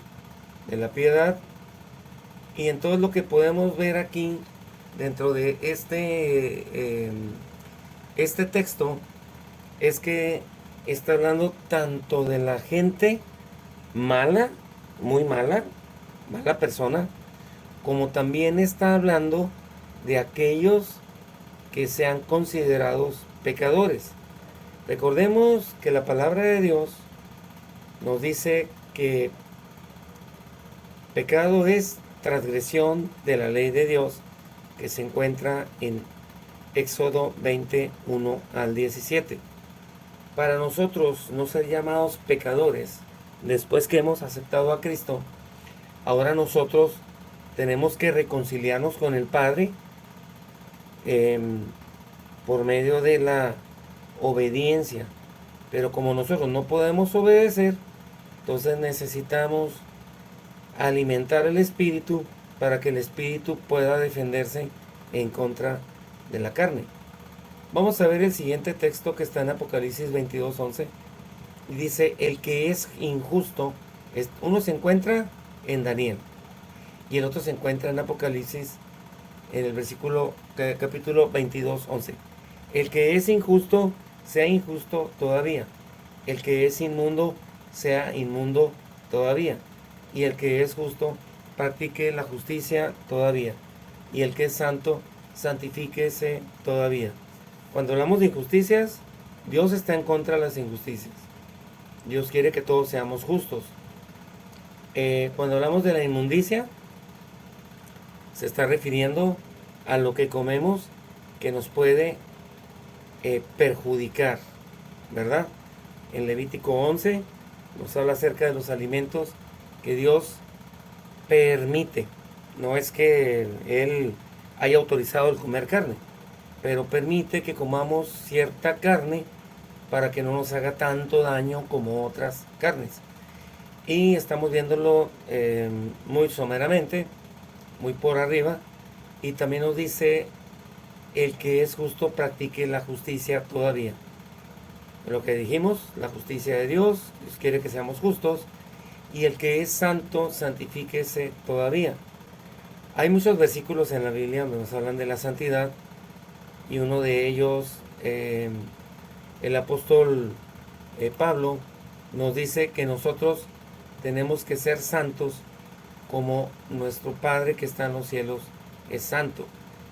de la piedad. Y entonces lo que podemos ver aquí dentro de este texto es que está hablando tanto de la gente mala, muy mala, mala persona, como también está hablando de aquellos que sean considerados pecadores. Recordemos que la palabra de Dios nos dice que pecado es transgresión de la ley de Dios, que se encuentra en Éxodo 21 al 17. Para nosotros no ser llamados pecadores, después que hemos aceptado a Cristo, ahora nosotros tenemos que reconciliarnos con el Padre por medio de la obediencia. Pero como nosotros no podemos obedecer, entonces necesitamos alimentar el espíritu para que el espíritu pueda defenderse en contra de la carne. Vamos a ver el siguiente texto que está en Apocalipsis 22:11. Y dice, el que es injusto, uno se encuentra en Daniel y el otro se encuentra en Apocalipsis, en el capítulo 22:11. El que es injusto, sea injusto todavía. El que es inmundo, sea inmundo todavía. Y el que es justo, practique la justicia todavía. Y el que es santo, santifíquese todavía. Cuando hablamos de injusticias, Dios está en contra de las injusticias. Dios quiere que todos seamos justos. Cuando hablamos de la inmundicia, se está refiriendo a lo que comemos que nos puede perjudicar, ¿verdad? En Levítico 11 nos habla acerca de los alimentos que Dios permite. No es que Él haya autorizado el comer carne, pero permite que comamos cierta carne para que no nos haga tanto daño como otras carnes. Y estamos viéndolo muy someramente, muy por arriba. Y también nos dice, el que es justo practique la justicia todavía. Lo que dijimos, la justicia de Dios, Dios quiere que seamos justos. Y el que es santo, santifíquese todavía. Hay muchos versículos en la Biblia donde nos hablan de la santidad. Y uno de ellos, el apóstol Pablo, nos dice que nosotros tenemos que ser santos como nuestro Padre que está en los cielos es santo.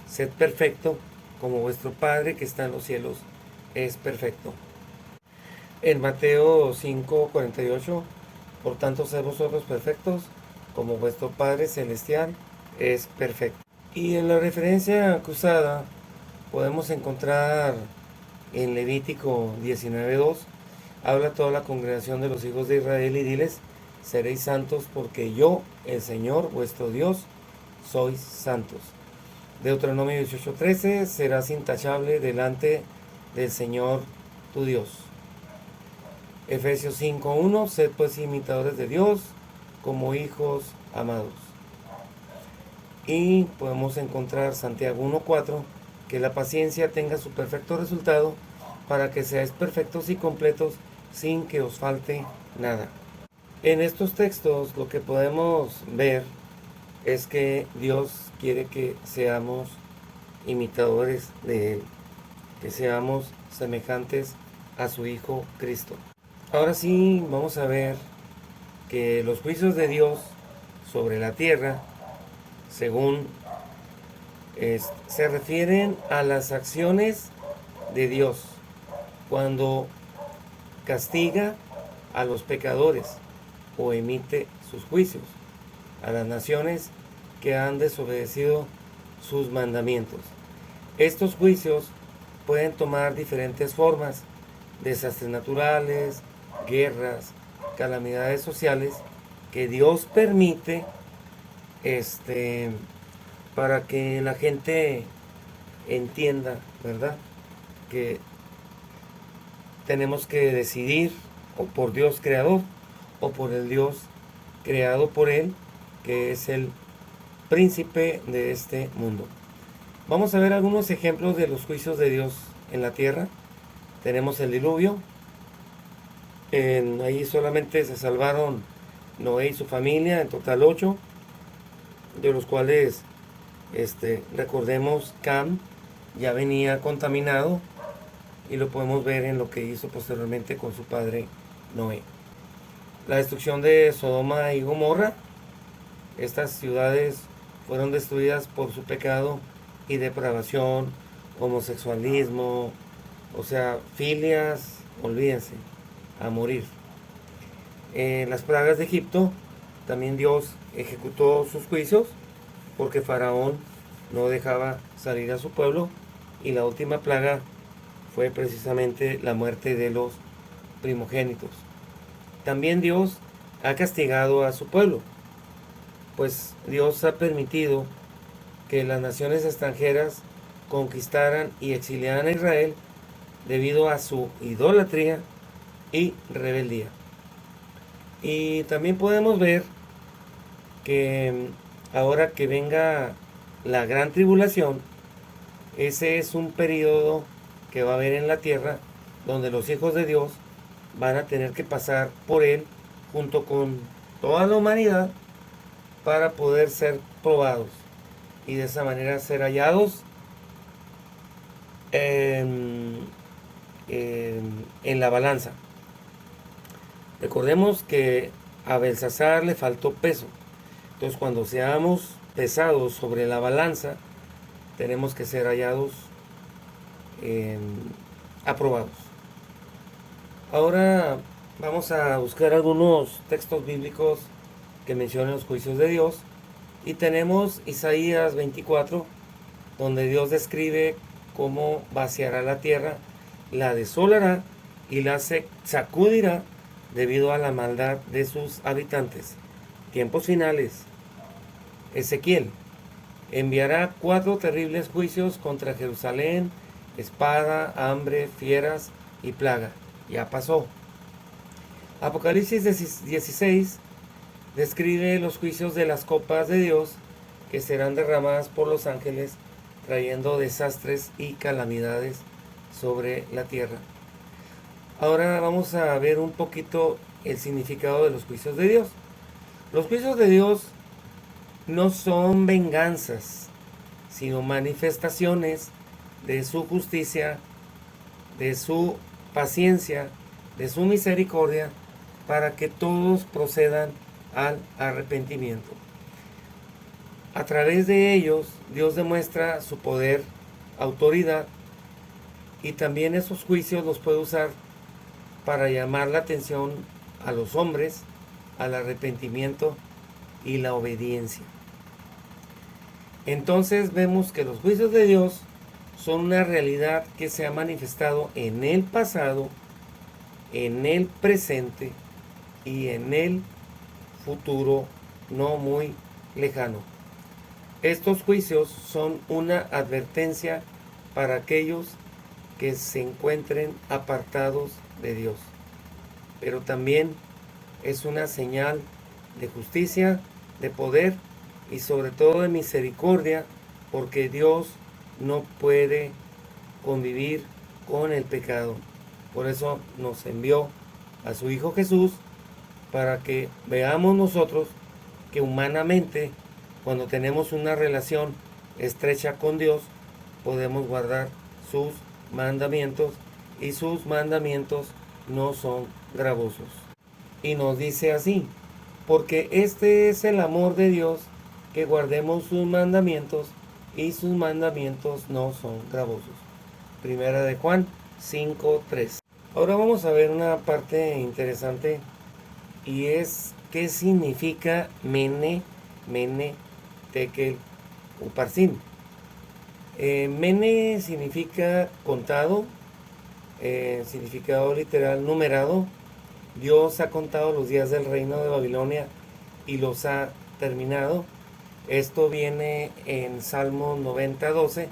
Sed perfecto como vuestro Padre que está en los cielos es perfecto. En Mateo 5:48, por tanto sed vosotros perfectos como vuestro Padre celestial es perfecto. Y en la referencia acusada podemos encontrar en Levítico 19:2, habla toda la congregación de los hijos de Israel y diles, seréis santos porque yo, el Señor, vuestro Dios, sois santos. Deuteronomio 18:13, serás intachable delante del Señor tu Dios. Efesios 5:1, sed pues imitadores de Dios como hijos amados. Y podemos encontrar Santiago 1:4, que la paciencia tenga su perfecto resultado para que seáis perfectos y completos sin que os falte nada. En estos textos lo que podemos ver es que Dios quiere que seamos imitadores de Él, que seamos semejantes a su Hijo Cristo. Ahora sí vamos a ver que los juicios de Dios sobre la tierra, según se refieren a las acciones de Dios cuando castiga a los pecadores o emite sus juicios a las naciones que han desobedecido sus mandamientos. Estos juicios pueden tomar diferentes formas: desastres naturales, guerras, calamidades sociales que Dios permite para que la gente entienda, ¿verdad? Que tenemos que decidir o por Dios creador o por el Dios creado por Él, que es el príncipe de este mundo. Vamos a ver algunos ejemplos de los juicios de Dios en la tierra. Tenemos el diluvio. Ahí solamente se salvaron Noé y su familia, en total 8, de los cuales recordemos Cam ya venía contaminado y lo podemos ver en lo que hizo posteriormente con su padre Noé. La destrucción de Sodoma y Gomorra. Estas ciudades fueron destruidas por su pecado y depravación, homosexualismo, o sea, filias, olvídense, a morir. Las plagas de Egipto, también Dios ejecutó sus juicios porque Faraón no dejaba salir a su pueblo, y la última plaga fue precisamente la muerte de los primogénitos. También Dios ha castigado a su pueblo, pues Dios ha permitido que las naciones extranjeras conquistaran y exiliaran a Israel debido a su idolatría y rebeldía. Y también podemos ver que ahora que venga la gran tribulación, ese es un periodo que va a haber en la tierra donde los hijos de Dios van a tener que pasar por él junto con toda la humanidad para poder ser probados y de esa manera ser hallados en la balanza. Recordemos que a Belsasar le faltó peso. Entonces, cuando seamos pesados sobre la balanza, tenemos que ser hallados aprobados. Ahora vamos a buscar algunos textos bíblicos que mencionan los juicios de Dios. Y tenemos Isaías 24, donde Dios describe cómo vaciará la tierra, la desolará y la sacudirá debido a la maldad de sus habitantes. Tiempos finales. Ezequiel enviará 4 terribles juicios contra Jerusalén: espada, hambre, fieras y plaga. Ya pasó. Apocalipsis 16 describe los juicios de las copas de Dios que serán derramadas por los ángeles, trayendo desastres y calamidades sobre la tierra. Ahora vamos a ver un poquito el significado de los juicios de Dios. Los juicios de Dios no son venganzas, sino manifestaciones de su justicia, de su paciencia, de su misericordia, para que todos procedan al arrepentimiento. A través de ellos, Dios demuestra su poder, autoridad, y también esos juicios los puede usar para llamar la atención a los hombres al arrepentimiento y la obediencia. Entonces vemos que los juicios de Dios son una realidad que se ha manifestado en el pasado, en el presente y en el futuro no muy lejano. Estos juicios son una advertencia para aquellos que se encuentren apartados de Dios, pero también es una señal de justicia, de poder y sobre todo de misericordia, porque Dios no puede convivir con el pecado. Por eso nos envió a su Hijo Jesús, para que veamos nosotros que humanamente, cuando tenemos una relación estrecha con Dios, podemos guardar sus mandamientos, y sus mandamientos no son gravosos. Y nos dice así: porque este es el amor de Dios, que guardemos sus mandamientos, y sus mandamientos no son gravosos. Primera de Juan 5:3. Ahora vamos a ver una parte interesante, y es qué significa Mene, Tekel, Uparsin. Mene significa contado, significado literal numerado, Dios ha contado los días del reino de Babilonia y los ha terminado. Esto viene en Salmo 90:12.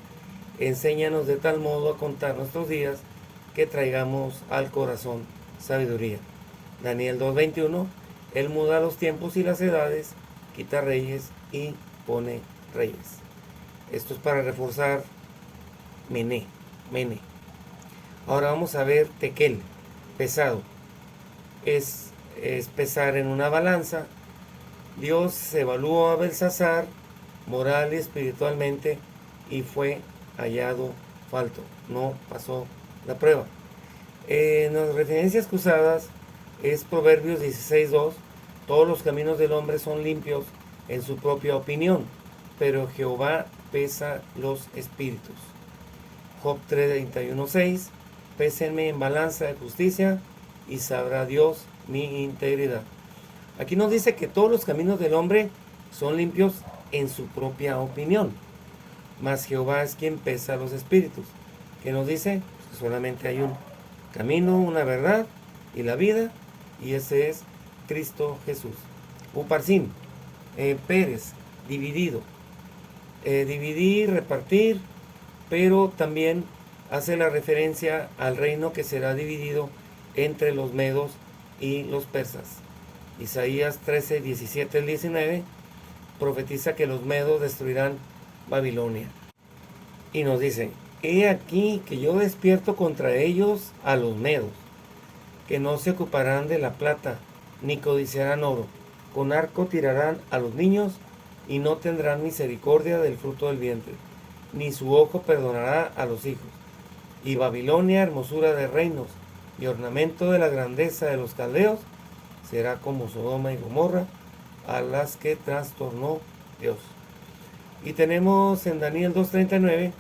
Enséñanos de tal modo a contar nuestros días que traigamos al corazón sabiduría. Daniel 2:21. Él muda los tiempos y las edades, quita reyes y pone reyes. Esto es para reforzar Mene. Ahora vamos a ver Tekel, pesado. Es pesar en una balanza. Dios evaluó a Belsasar moral y espiritualmente y fue hallado falto. No pasó la prueba. En las referencias cruzadas es Proverbios 16:2. Todos los caminos del hombre son limpios en su propia opinión, pero Jehová pesa los espíritus. Job 3:31-6. Pésenme en balanza de justicia y sabrá Dios mi integridad. Aquí nos dice que todos los caminos del hombre son limpios en su propia opinión, mas Jehová es quien pesa los espíritus. ¿Qué nos dice? Pues que solamente hay un camino, una verdad y la vida, y ese es Cristo Jesús. Uparsim, Pérez, dividido. Dividir, repartir, pero también hace la referencia al reino que será dividido entre los medos y los persas. Isaías 13:17-19 profetiza que los medos destruirán Babilonia. Y nos dice, he aquí que yo despierto contra ellos a los medos, que no se ocuparán de la plata, ni codiciarán oro. Con arco tirarán a los niños, y no tendrán misericordia del fruto del vientre, ni su ojo perdonará a los hijos. Y Babilonia, hermosura de reinos, y ornamento de la grandeza de los caldeos, será como Sodoma y Gomorra, a las que trastornó Dios. Y tenemos en Daniel 2:39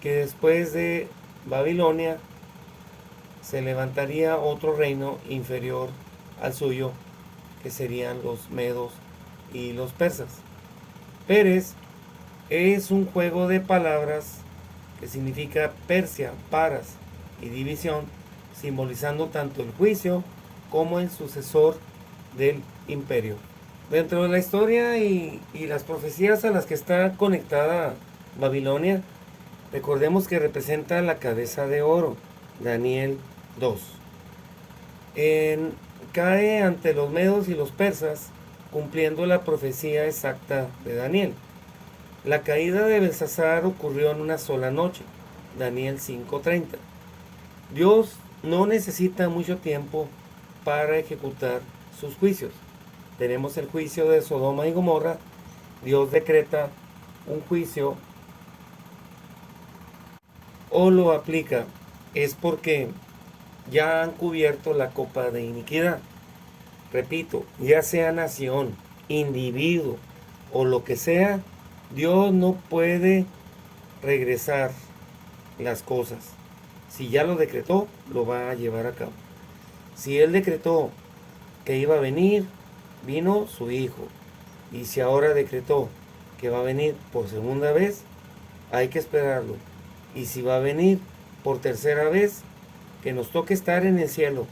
que después de Babilonia se levantaría otro reino inferior al suyo, que serían los medos y los persas. Pérez es un juego de palabras que significa Persia, paras y división, simbolizando tanto el juicio como el sucesor del imperio. Dentro de la historia y las profecías a las que está conectada Babilonia, recordemos que representa la cabeza de oro, Daniel 2. Cae ante los medos y los persas, cumpliendo la profecía exacta de Daniel. La caída de Belsasar ocurrió en una sola noche, Daniel 5:30. Dios no necesita mucho tiempo para ejecutar sus juicios. Tenemos el juicio de Sodoma y Gomorra. Dios decreta un juicio o lo aplica, es porque ya han cubierto la copa de iniquidad. Repito, ya sea nación, individuo o lo que sea, Dios no puede regresar las cosas. Si ya lo decretó, lo va a llevar a cabo. Si Él decretó que iba a venir, vino su Hijo. Y si ahora decretó que va a venir por segunda vez, hay que esperarlo. Y si va a venir por tercera vez, que nos toque estar en el cielo.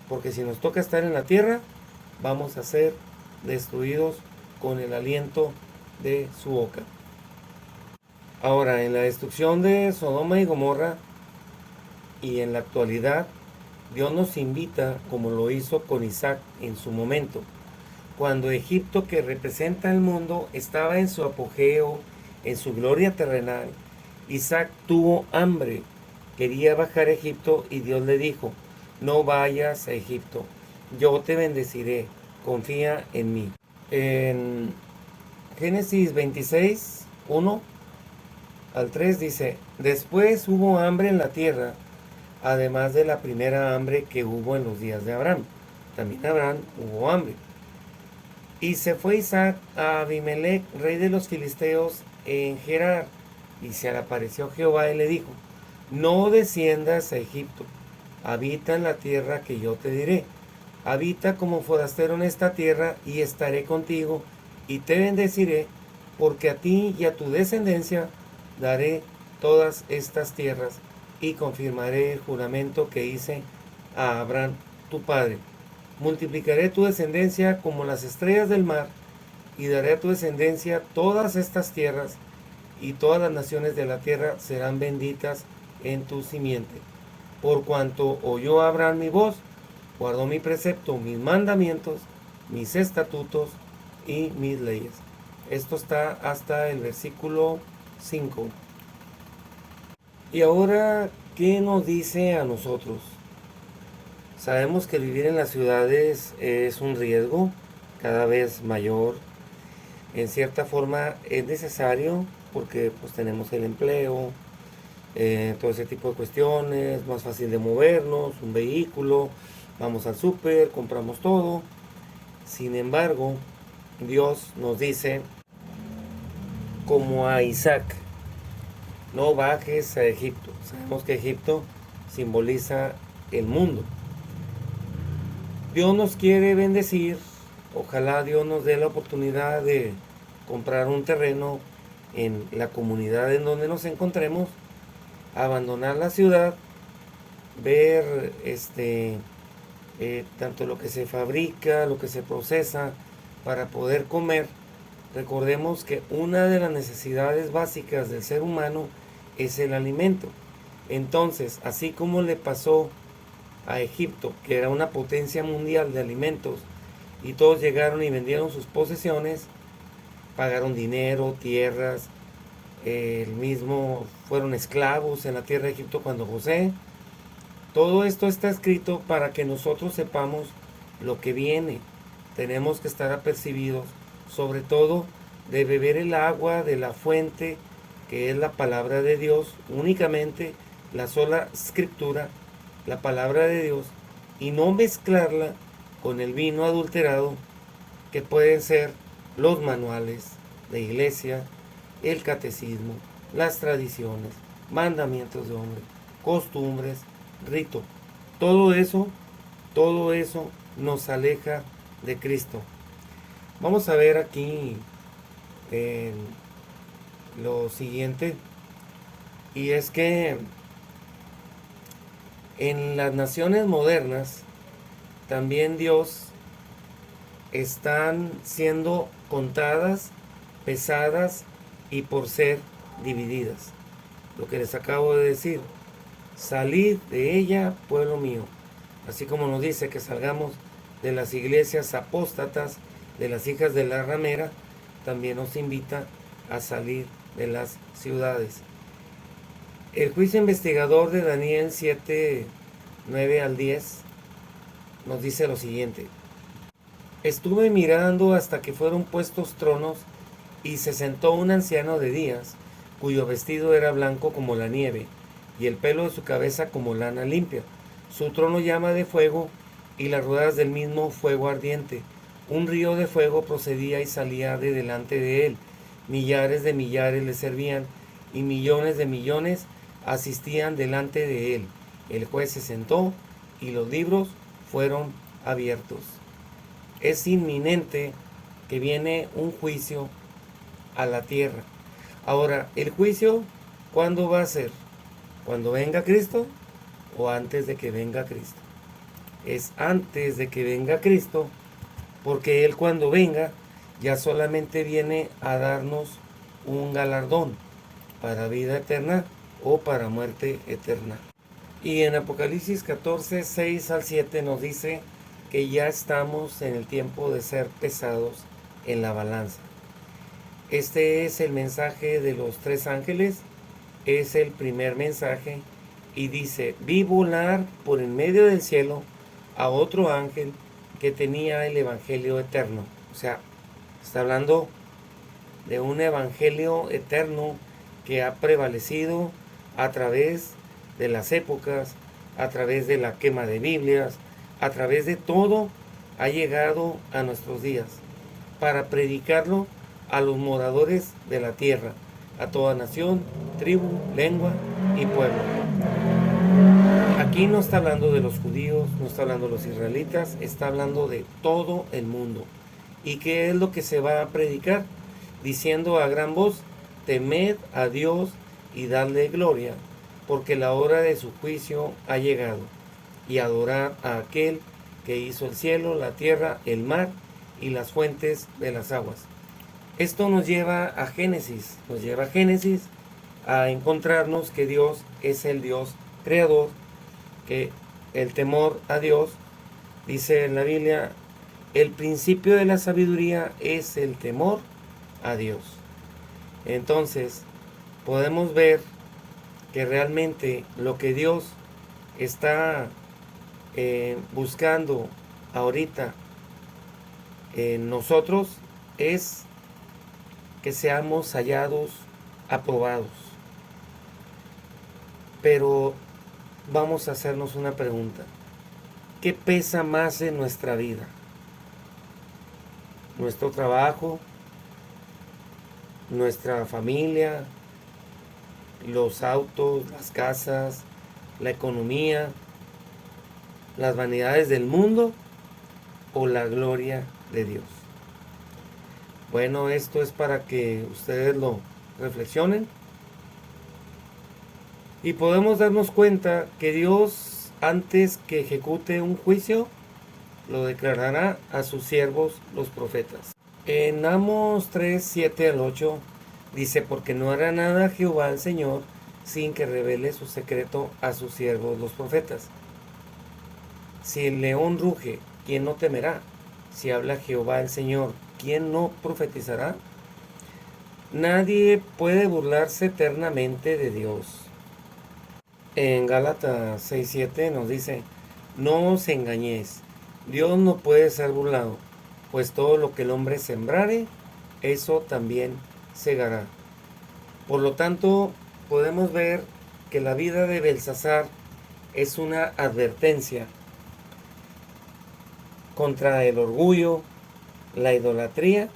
Porque si nos toca estar en la tierra, vamos a ser destruidos con el aliento de su boca. Ahora, en la destrucción de Sodoma y Gomorra y en la actualidad, Dios nos invita, como lo hizo con Isaac en su momento, cuando Egipto, que representa el mundo, estaba en su apogeo, en su gloria terrenal. Isaac tuvo hambre, quería bajar a Egipto y Dios le dijo, no vayas a Egipto, yo te bendeciré, confía en mí. En Génesis 26, 1-3 dice, después hubo hambre en la tierra, además de la primera hambre que hubo en los días de Abraham. También Abraham hubo hambre. Y se fue Isaac a Abimelech, rey de los filisteos, en Gerar. Y se le apareció Jehová y le dijo, no desciendas a Egipto, habita en la tierra que yo te diré. Habita como forastero en esta tierra y estaré contigo y te bendeciré, porque a ti y a tu descendencia daré todas estas tierras y confirmaré el juramento que hice a Abraham tu padre. Multiplicaré tu descendencia como las estrellas del mar, y daré a tu descendencia todas estas tierras, y todas las naciones de la tierra serán benditas en tu simiente. Por cuanto oyó Abraham mi voz, guardó mi precepto, mis mandamientos, mis estatutos y mis leyes. Esto está hasta el versículo 5. Y ahora, ¿qué nos dice a nosotros? Sabemos que vivir en las ciudades es un riesgo cada vez mayor. En cierta forma es necesario porque pues tenemos el empleo, todo ese tipo de cuestiones, más fácil de movernos, un vehículo, vamos al súper, compramos todo. Sin embargo, Dios nos dice, como a Isaac, no bajes a Egipto. Sabemos que Egipto simboliza el mundo. Dios nos quiere bendecir. Ojalá Dios nos dé la oportunidad de comprar un terreno en la comunidad en donde nos encontremos, abandonar la ciudad, ver tanto lo que se fabrica, lo que se procesa para poder comer. Recordemos que una de las necesidades básicas del ser humano es el alimento. Entonces, así como le pasó a Egipto, que era una potencia mundial de alimentos, y todos llegaron y vendieron sus posesiones, pagaron dinero, tierras, fueron esclavos en la tierra de Egipto cuando José. Todo esto está escrito para que nosotros sepamos lo que viene. Tenemos que estar apercibidos, sobre todo de beber el agua de la fuente, que es la palabra de Dios, únicamente la sola escritura, la palabra de Dios, y no mezclarla con el vino adulterado, que pueden ser los manuales de iglesia, el catecismo, las tradiciones, mandamientos de hombre, costumbres, rito. Todo eso nos aleja de Cristo. Vamos a ver aquí lo siguiente, y es que en las naciones modernas también Dios están siendo contadas, pesadas y por ser divididas. Lo que les acabo de decir, salid de ella, pueblo mío. Así como nos dice que salgamos de las iglesias apóstatas, de las hijas de la ramera, también nos invita a salir de las ciudades. El juicio investigador de Daniel 7, 9 al 10 nos dice lo siguiente. Estuve mirando hasta que fueron puestos tronos, y se sentó un anciano de días, cuyo vestido era blanco como la nieve, y el pelo de su cabeza como lana limpia. Su trono llama de fuego, y las ruedas del mismo fuego ardiente. Un río de fuego procedía y salía de delante de él. Millares de millares le servían, y millones de millones asistían delante de él. El juez se sentó, y los libros fueron abiertos. Es inminente que viene un juicio a la tierra. Ahora, ¿el juicio cuándo va a ser? ¿Cuando venga Cristo o antes de que venga Cristo? Es antes de que venga Cristo, porque Él cuando venga ya solamente viene a darnos un galardón para vida eterna o para muerte eterna. Y en Apocalipsis 14, 6 al 7 nos dice que ya estamos en el tiempo de ser pesados en la balanza. Este es el mensaje de los 3 ángeles, es el primer mensaje, y dice, vi volar por en medio del cielo a otro ángel que tenía el evangelio eterno. O sea, está hablando de un evangelio eterno que ha prevalecido a través de las épocas, a través de la quema de Biblias, a través de todo, ha llegado a nuestros días para predicarlo a los moradores de la tierra, a toda nación, tribu, lengua y pueblo. Aquí no está hablando de los judíos, no está hablando de los israelitas, está hablando de todo el mundo. ¿Y qué es lo que se va a predicar? Diciendo a gran voz, temed a Dios y dadle gloria, porque la hora de su juicio ha llegado, y adorad a aquel que hizo el cielo, la tierra, el mar y las fuentes de las aguas. Esto nos lleva a Génesis, a encontrarnos que Dios es el Dios creador, que el temor a Dios, dice en la Biblia, el principio de la sabiduría es el temor a Dios. Entonces, podemos ver que realmente lo que Dios está buscando ahorita en nosotros es que seamos hallados, aprobados. Pero vamos a hacernos una pregunta. ¿Qué pesa más en nuestra vida? ¿Nuestro trabajo? ¿Nuestra familia? ¿Los autos? ¿Las casas? ¿La economía? ¿Las vanidades del mundo? ¿O la gloria de Dios? Bueno, esto es para que ustedes lo reflexionen. Y podemos darnos cuenta que Dios, antes que ejecute un juicio, lo declarará a sus siervos los profetas. En Amos 3, 7 al 8 dice, porque no hará nada Jehová el Señor sin que revele su secreto a sus siervos los profetas. Si el león ruge, ¿quién no temerá? Si habla Jehová el Señor, ¿quién no profetizará? Nadie puede burlarse eternamente de Dios. En Gálatas 6:7 nos dice, no os engañéis, Dios no puede ser burlado, pues todo lo que el hombre sembrare, eso también segará. Por lo tanto, podemos ver que la vida de Belsasar es una advertencia contra el orgullo, la idolatría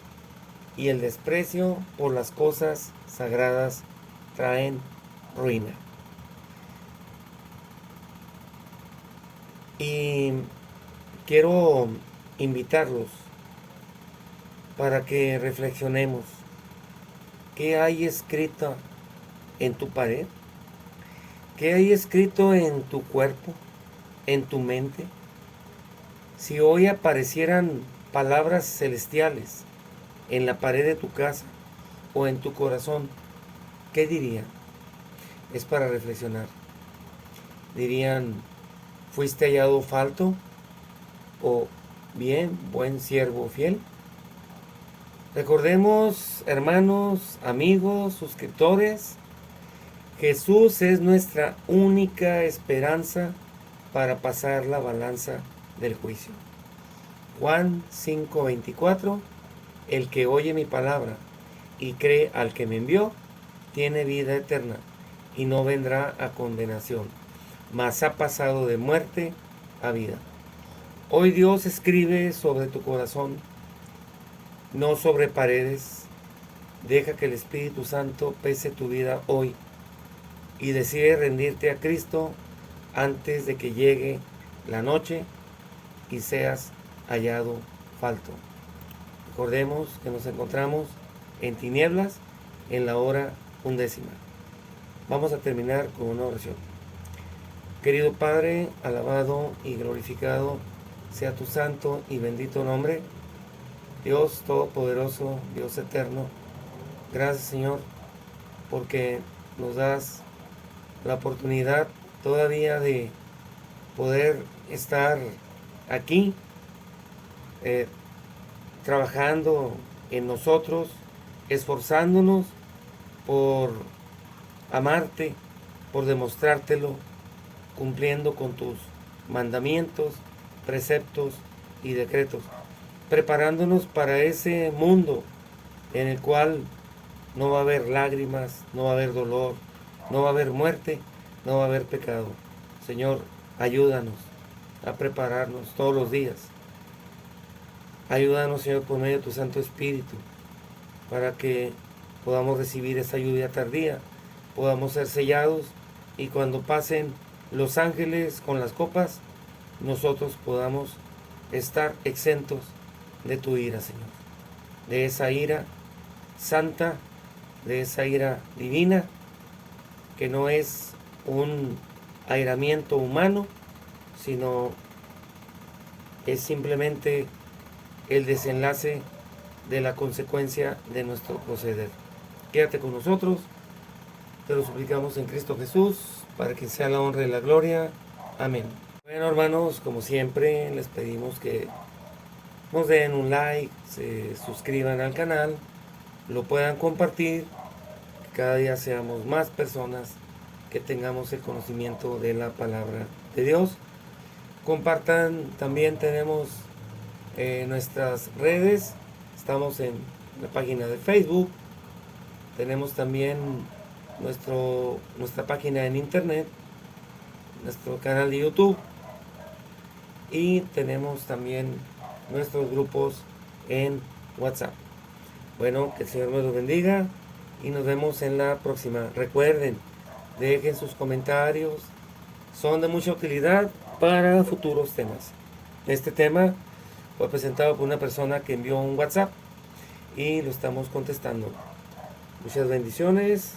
y el desprecio por las cosas sagradas traen ruina. Y quiero invitarlos para que reflexionemos. ¿Qué hay escrito en tu pared? ¿Qué hay escrito en tu cuerpo? ¿En tu mente? Si hoy aparecieran palabras celestiales en la pared de tu casa o en tu corazón, ¿qué dirían? Es para reflexionar. Dirían, ¿fuiste hallado falto? ¿O bien, buen siervo fiel? Recordemos, hermanos, amigos, suscriptores, Jesús es nuestra única esperanza para pasar la balanza del juicio. Juan 5:24, el que oye mi palabra y cree al que me envió, tiene vida eterna y no vendrá a condenación, mas ha pasado de muerte a vida. Hoy Dios escribe sobre tu corazón, no sobre paredes. Deja que el Espíritu Santo pese tu vida hoy y decide rendirte a Cristo antes de que llegue la noche y seas hallado falto. Recordemos que nos encontramos en tinieblas en la hora 11. Vamos a terminar con una oración. Querido Padre, alabado y glorificado sea tu santo y bendito nombre. Dios Todopoderoso, Dios Eterno, gracias Señor, porque nos das la oportunidad todavía de poder estar aquí trabajando en nosotros, esforzándonos por amarte, por demostrártelo, cumpliendo con tus mandamientos, preceptos y decretos, preparándonos para ese mundo en el cual no va a haber lágrimas, no va a haber dolor, no va a haber muerte, no va a haber pecado. Señor, ayúdanos a prepararnos todos los días. Ayúdanos, Señor, por medio de tu Santo Espíritu, para que podamos recibir esa lluvia tardía, podamos ser sellados y cuando pasen los ángeles con las copas, nosotros podamos estar exentos de tu ira, Señor. De esa ira santa, de esa ira divina, que no es un airamiento humano, sino es simplemente el desenlace de la consecuencia de nuestro proceder. Quédate con nosotros, te lo suplicamos en Cristo Jesús, para que sea la honra y la gloria. Amén. Bueno, hermanos, como siempre, les pedimos que nos den un like, se suscriban al canal, lo puedan compartir, que cada día seamos más personas que tengamos el conocimiento de la palabra de Dios. Compartan, también tenemos nuestras redes, estamos en la página de Facebook, tenemos también nuestra página en internet, nuestro canal de YouTube, y tenemos también nuestros grupos en WhatsApp. Bueno, que el Señor me los bendiga y nos vemos en la próxima. Recuerden, dejen sus comentarios, son de mucha utilidad para futuros temas. Este tema fue presentado por una persona que envió un WhatsApp y lo estamos contestando. Muchas bendiciones,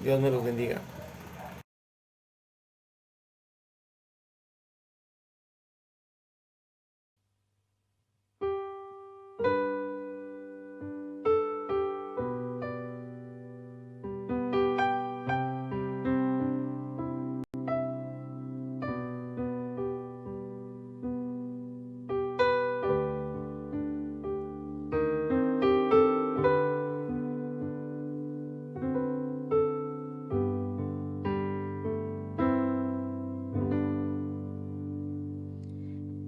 Dios me los bendiga.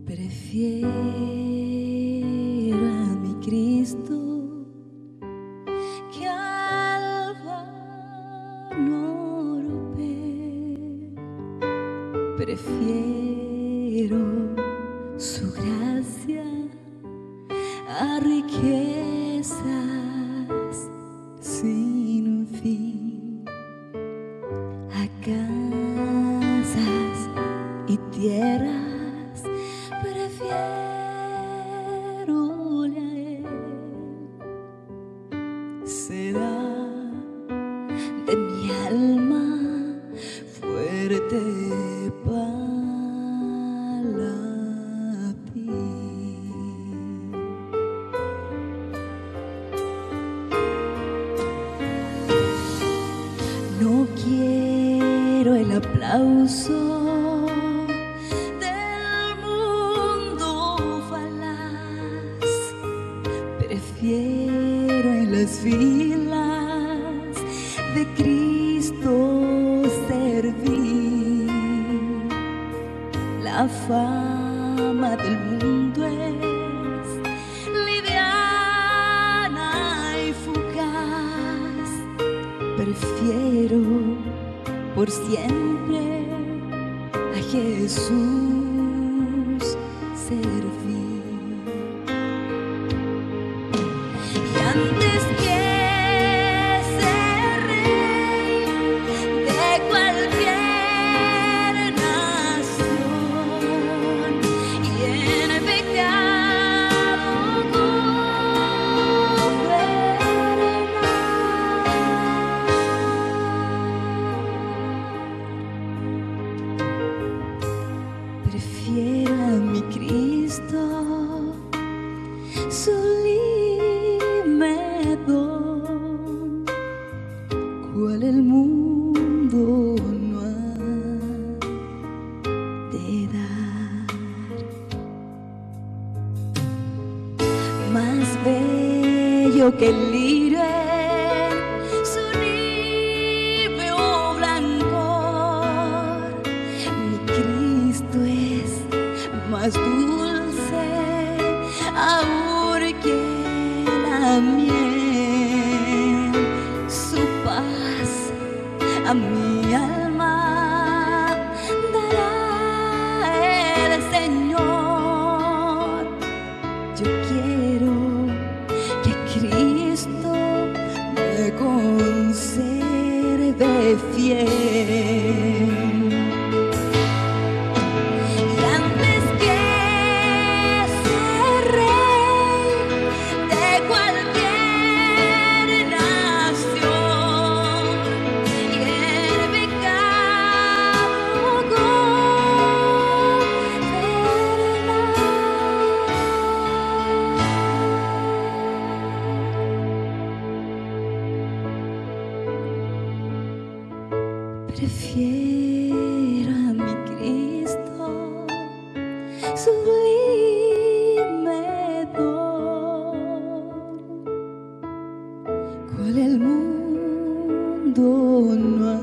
Prefiero a mi Cristo que al vano oropel. Prefiero su gracia a riquezas sin fin, a casas y tierras. Prefiero a él, será de mi alma fuerte palabra. No quiero el aplauso prefiero en las filas de Cristo servir. La fama del mundo es liviana y fugaz. Prefiero por siempre a Jesús servir. Antes que ser rey de cualquier nación y en pecado gobernar, prefiero a mi Cristo cual el mundo no ha de dar. Más bello que el lirio en su níveo blancor, mi Cristo es más dulce aún que la miel. Su paz a mi alma dará el Señor. Yo quiero que Cristo me conserve fiel. Prefiero a mi Cristo, sublime don, cual el mundo no ha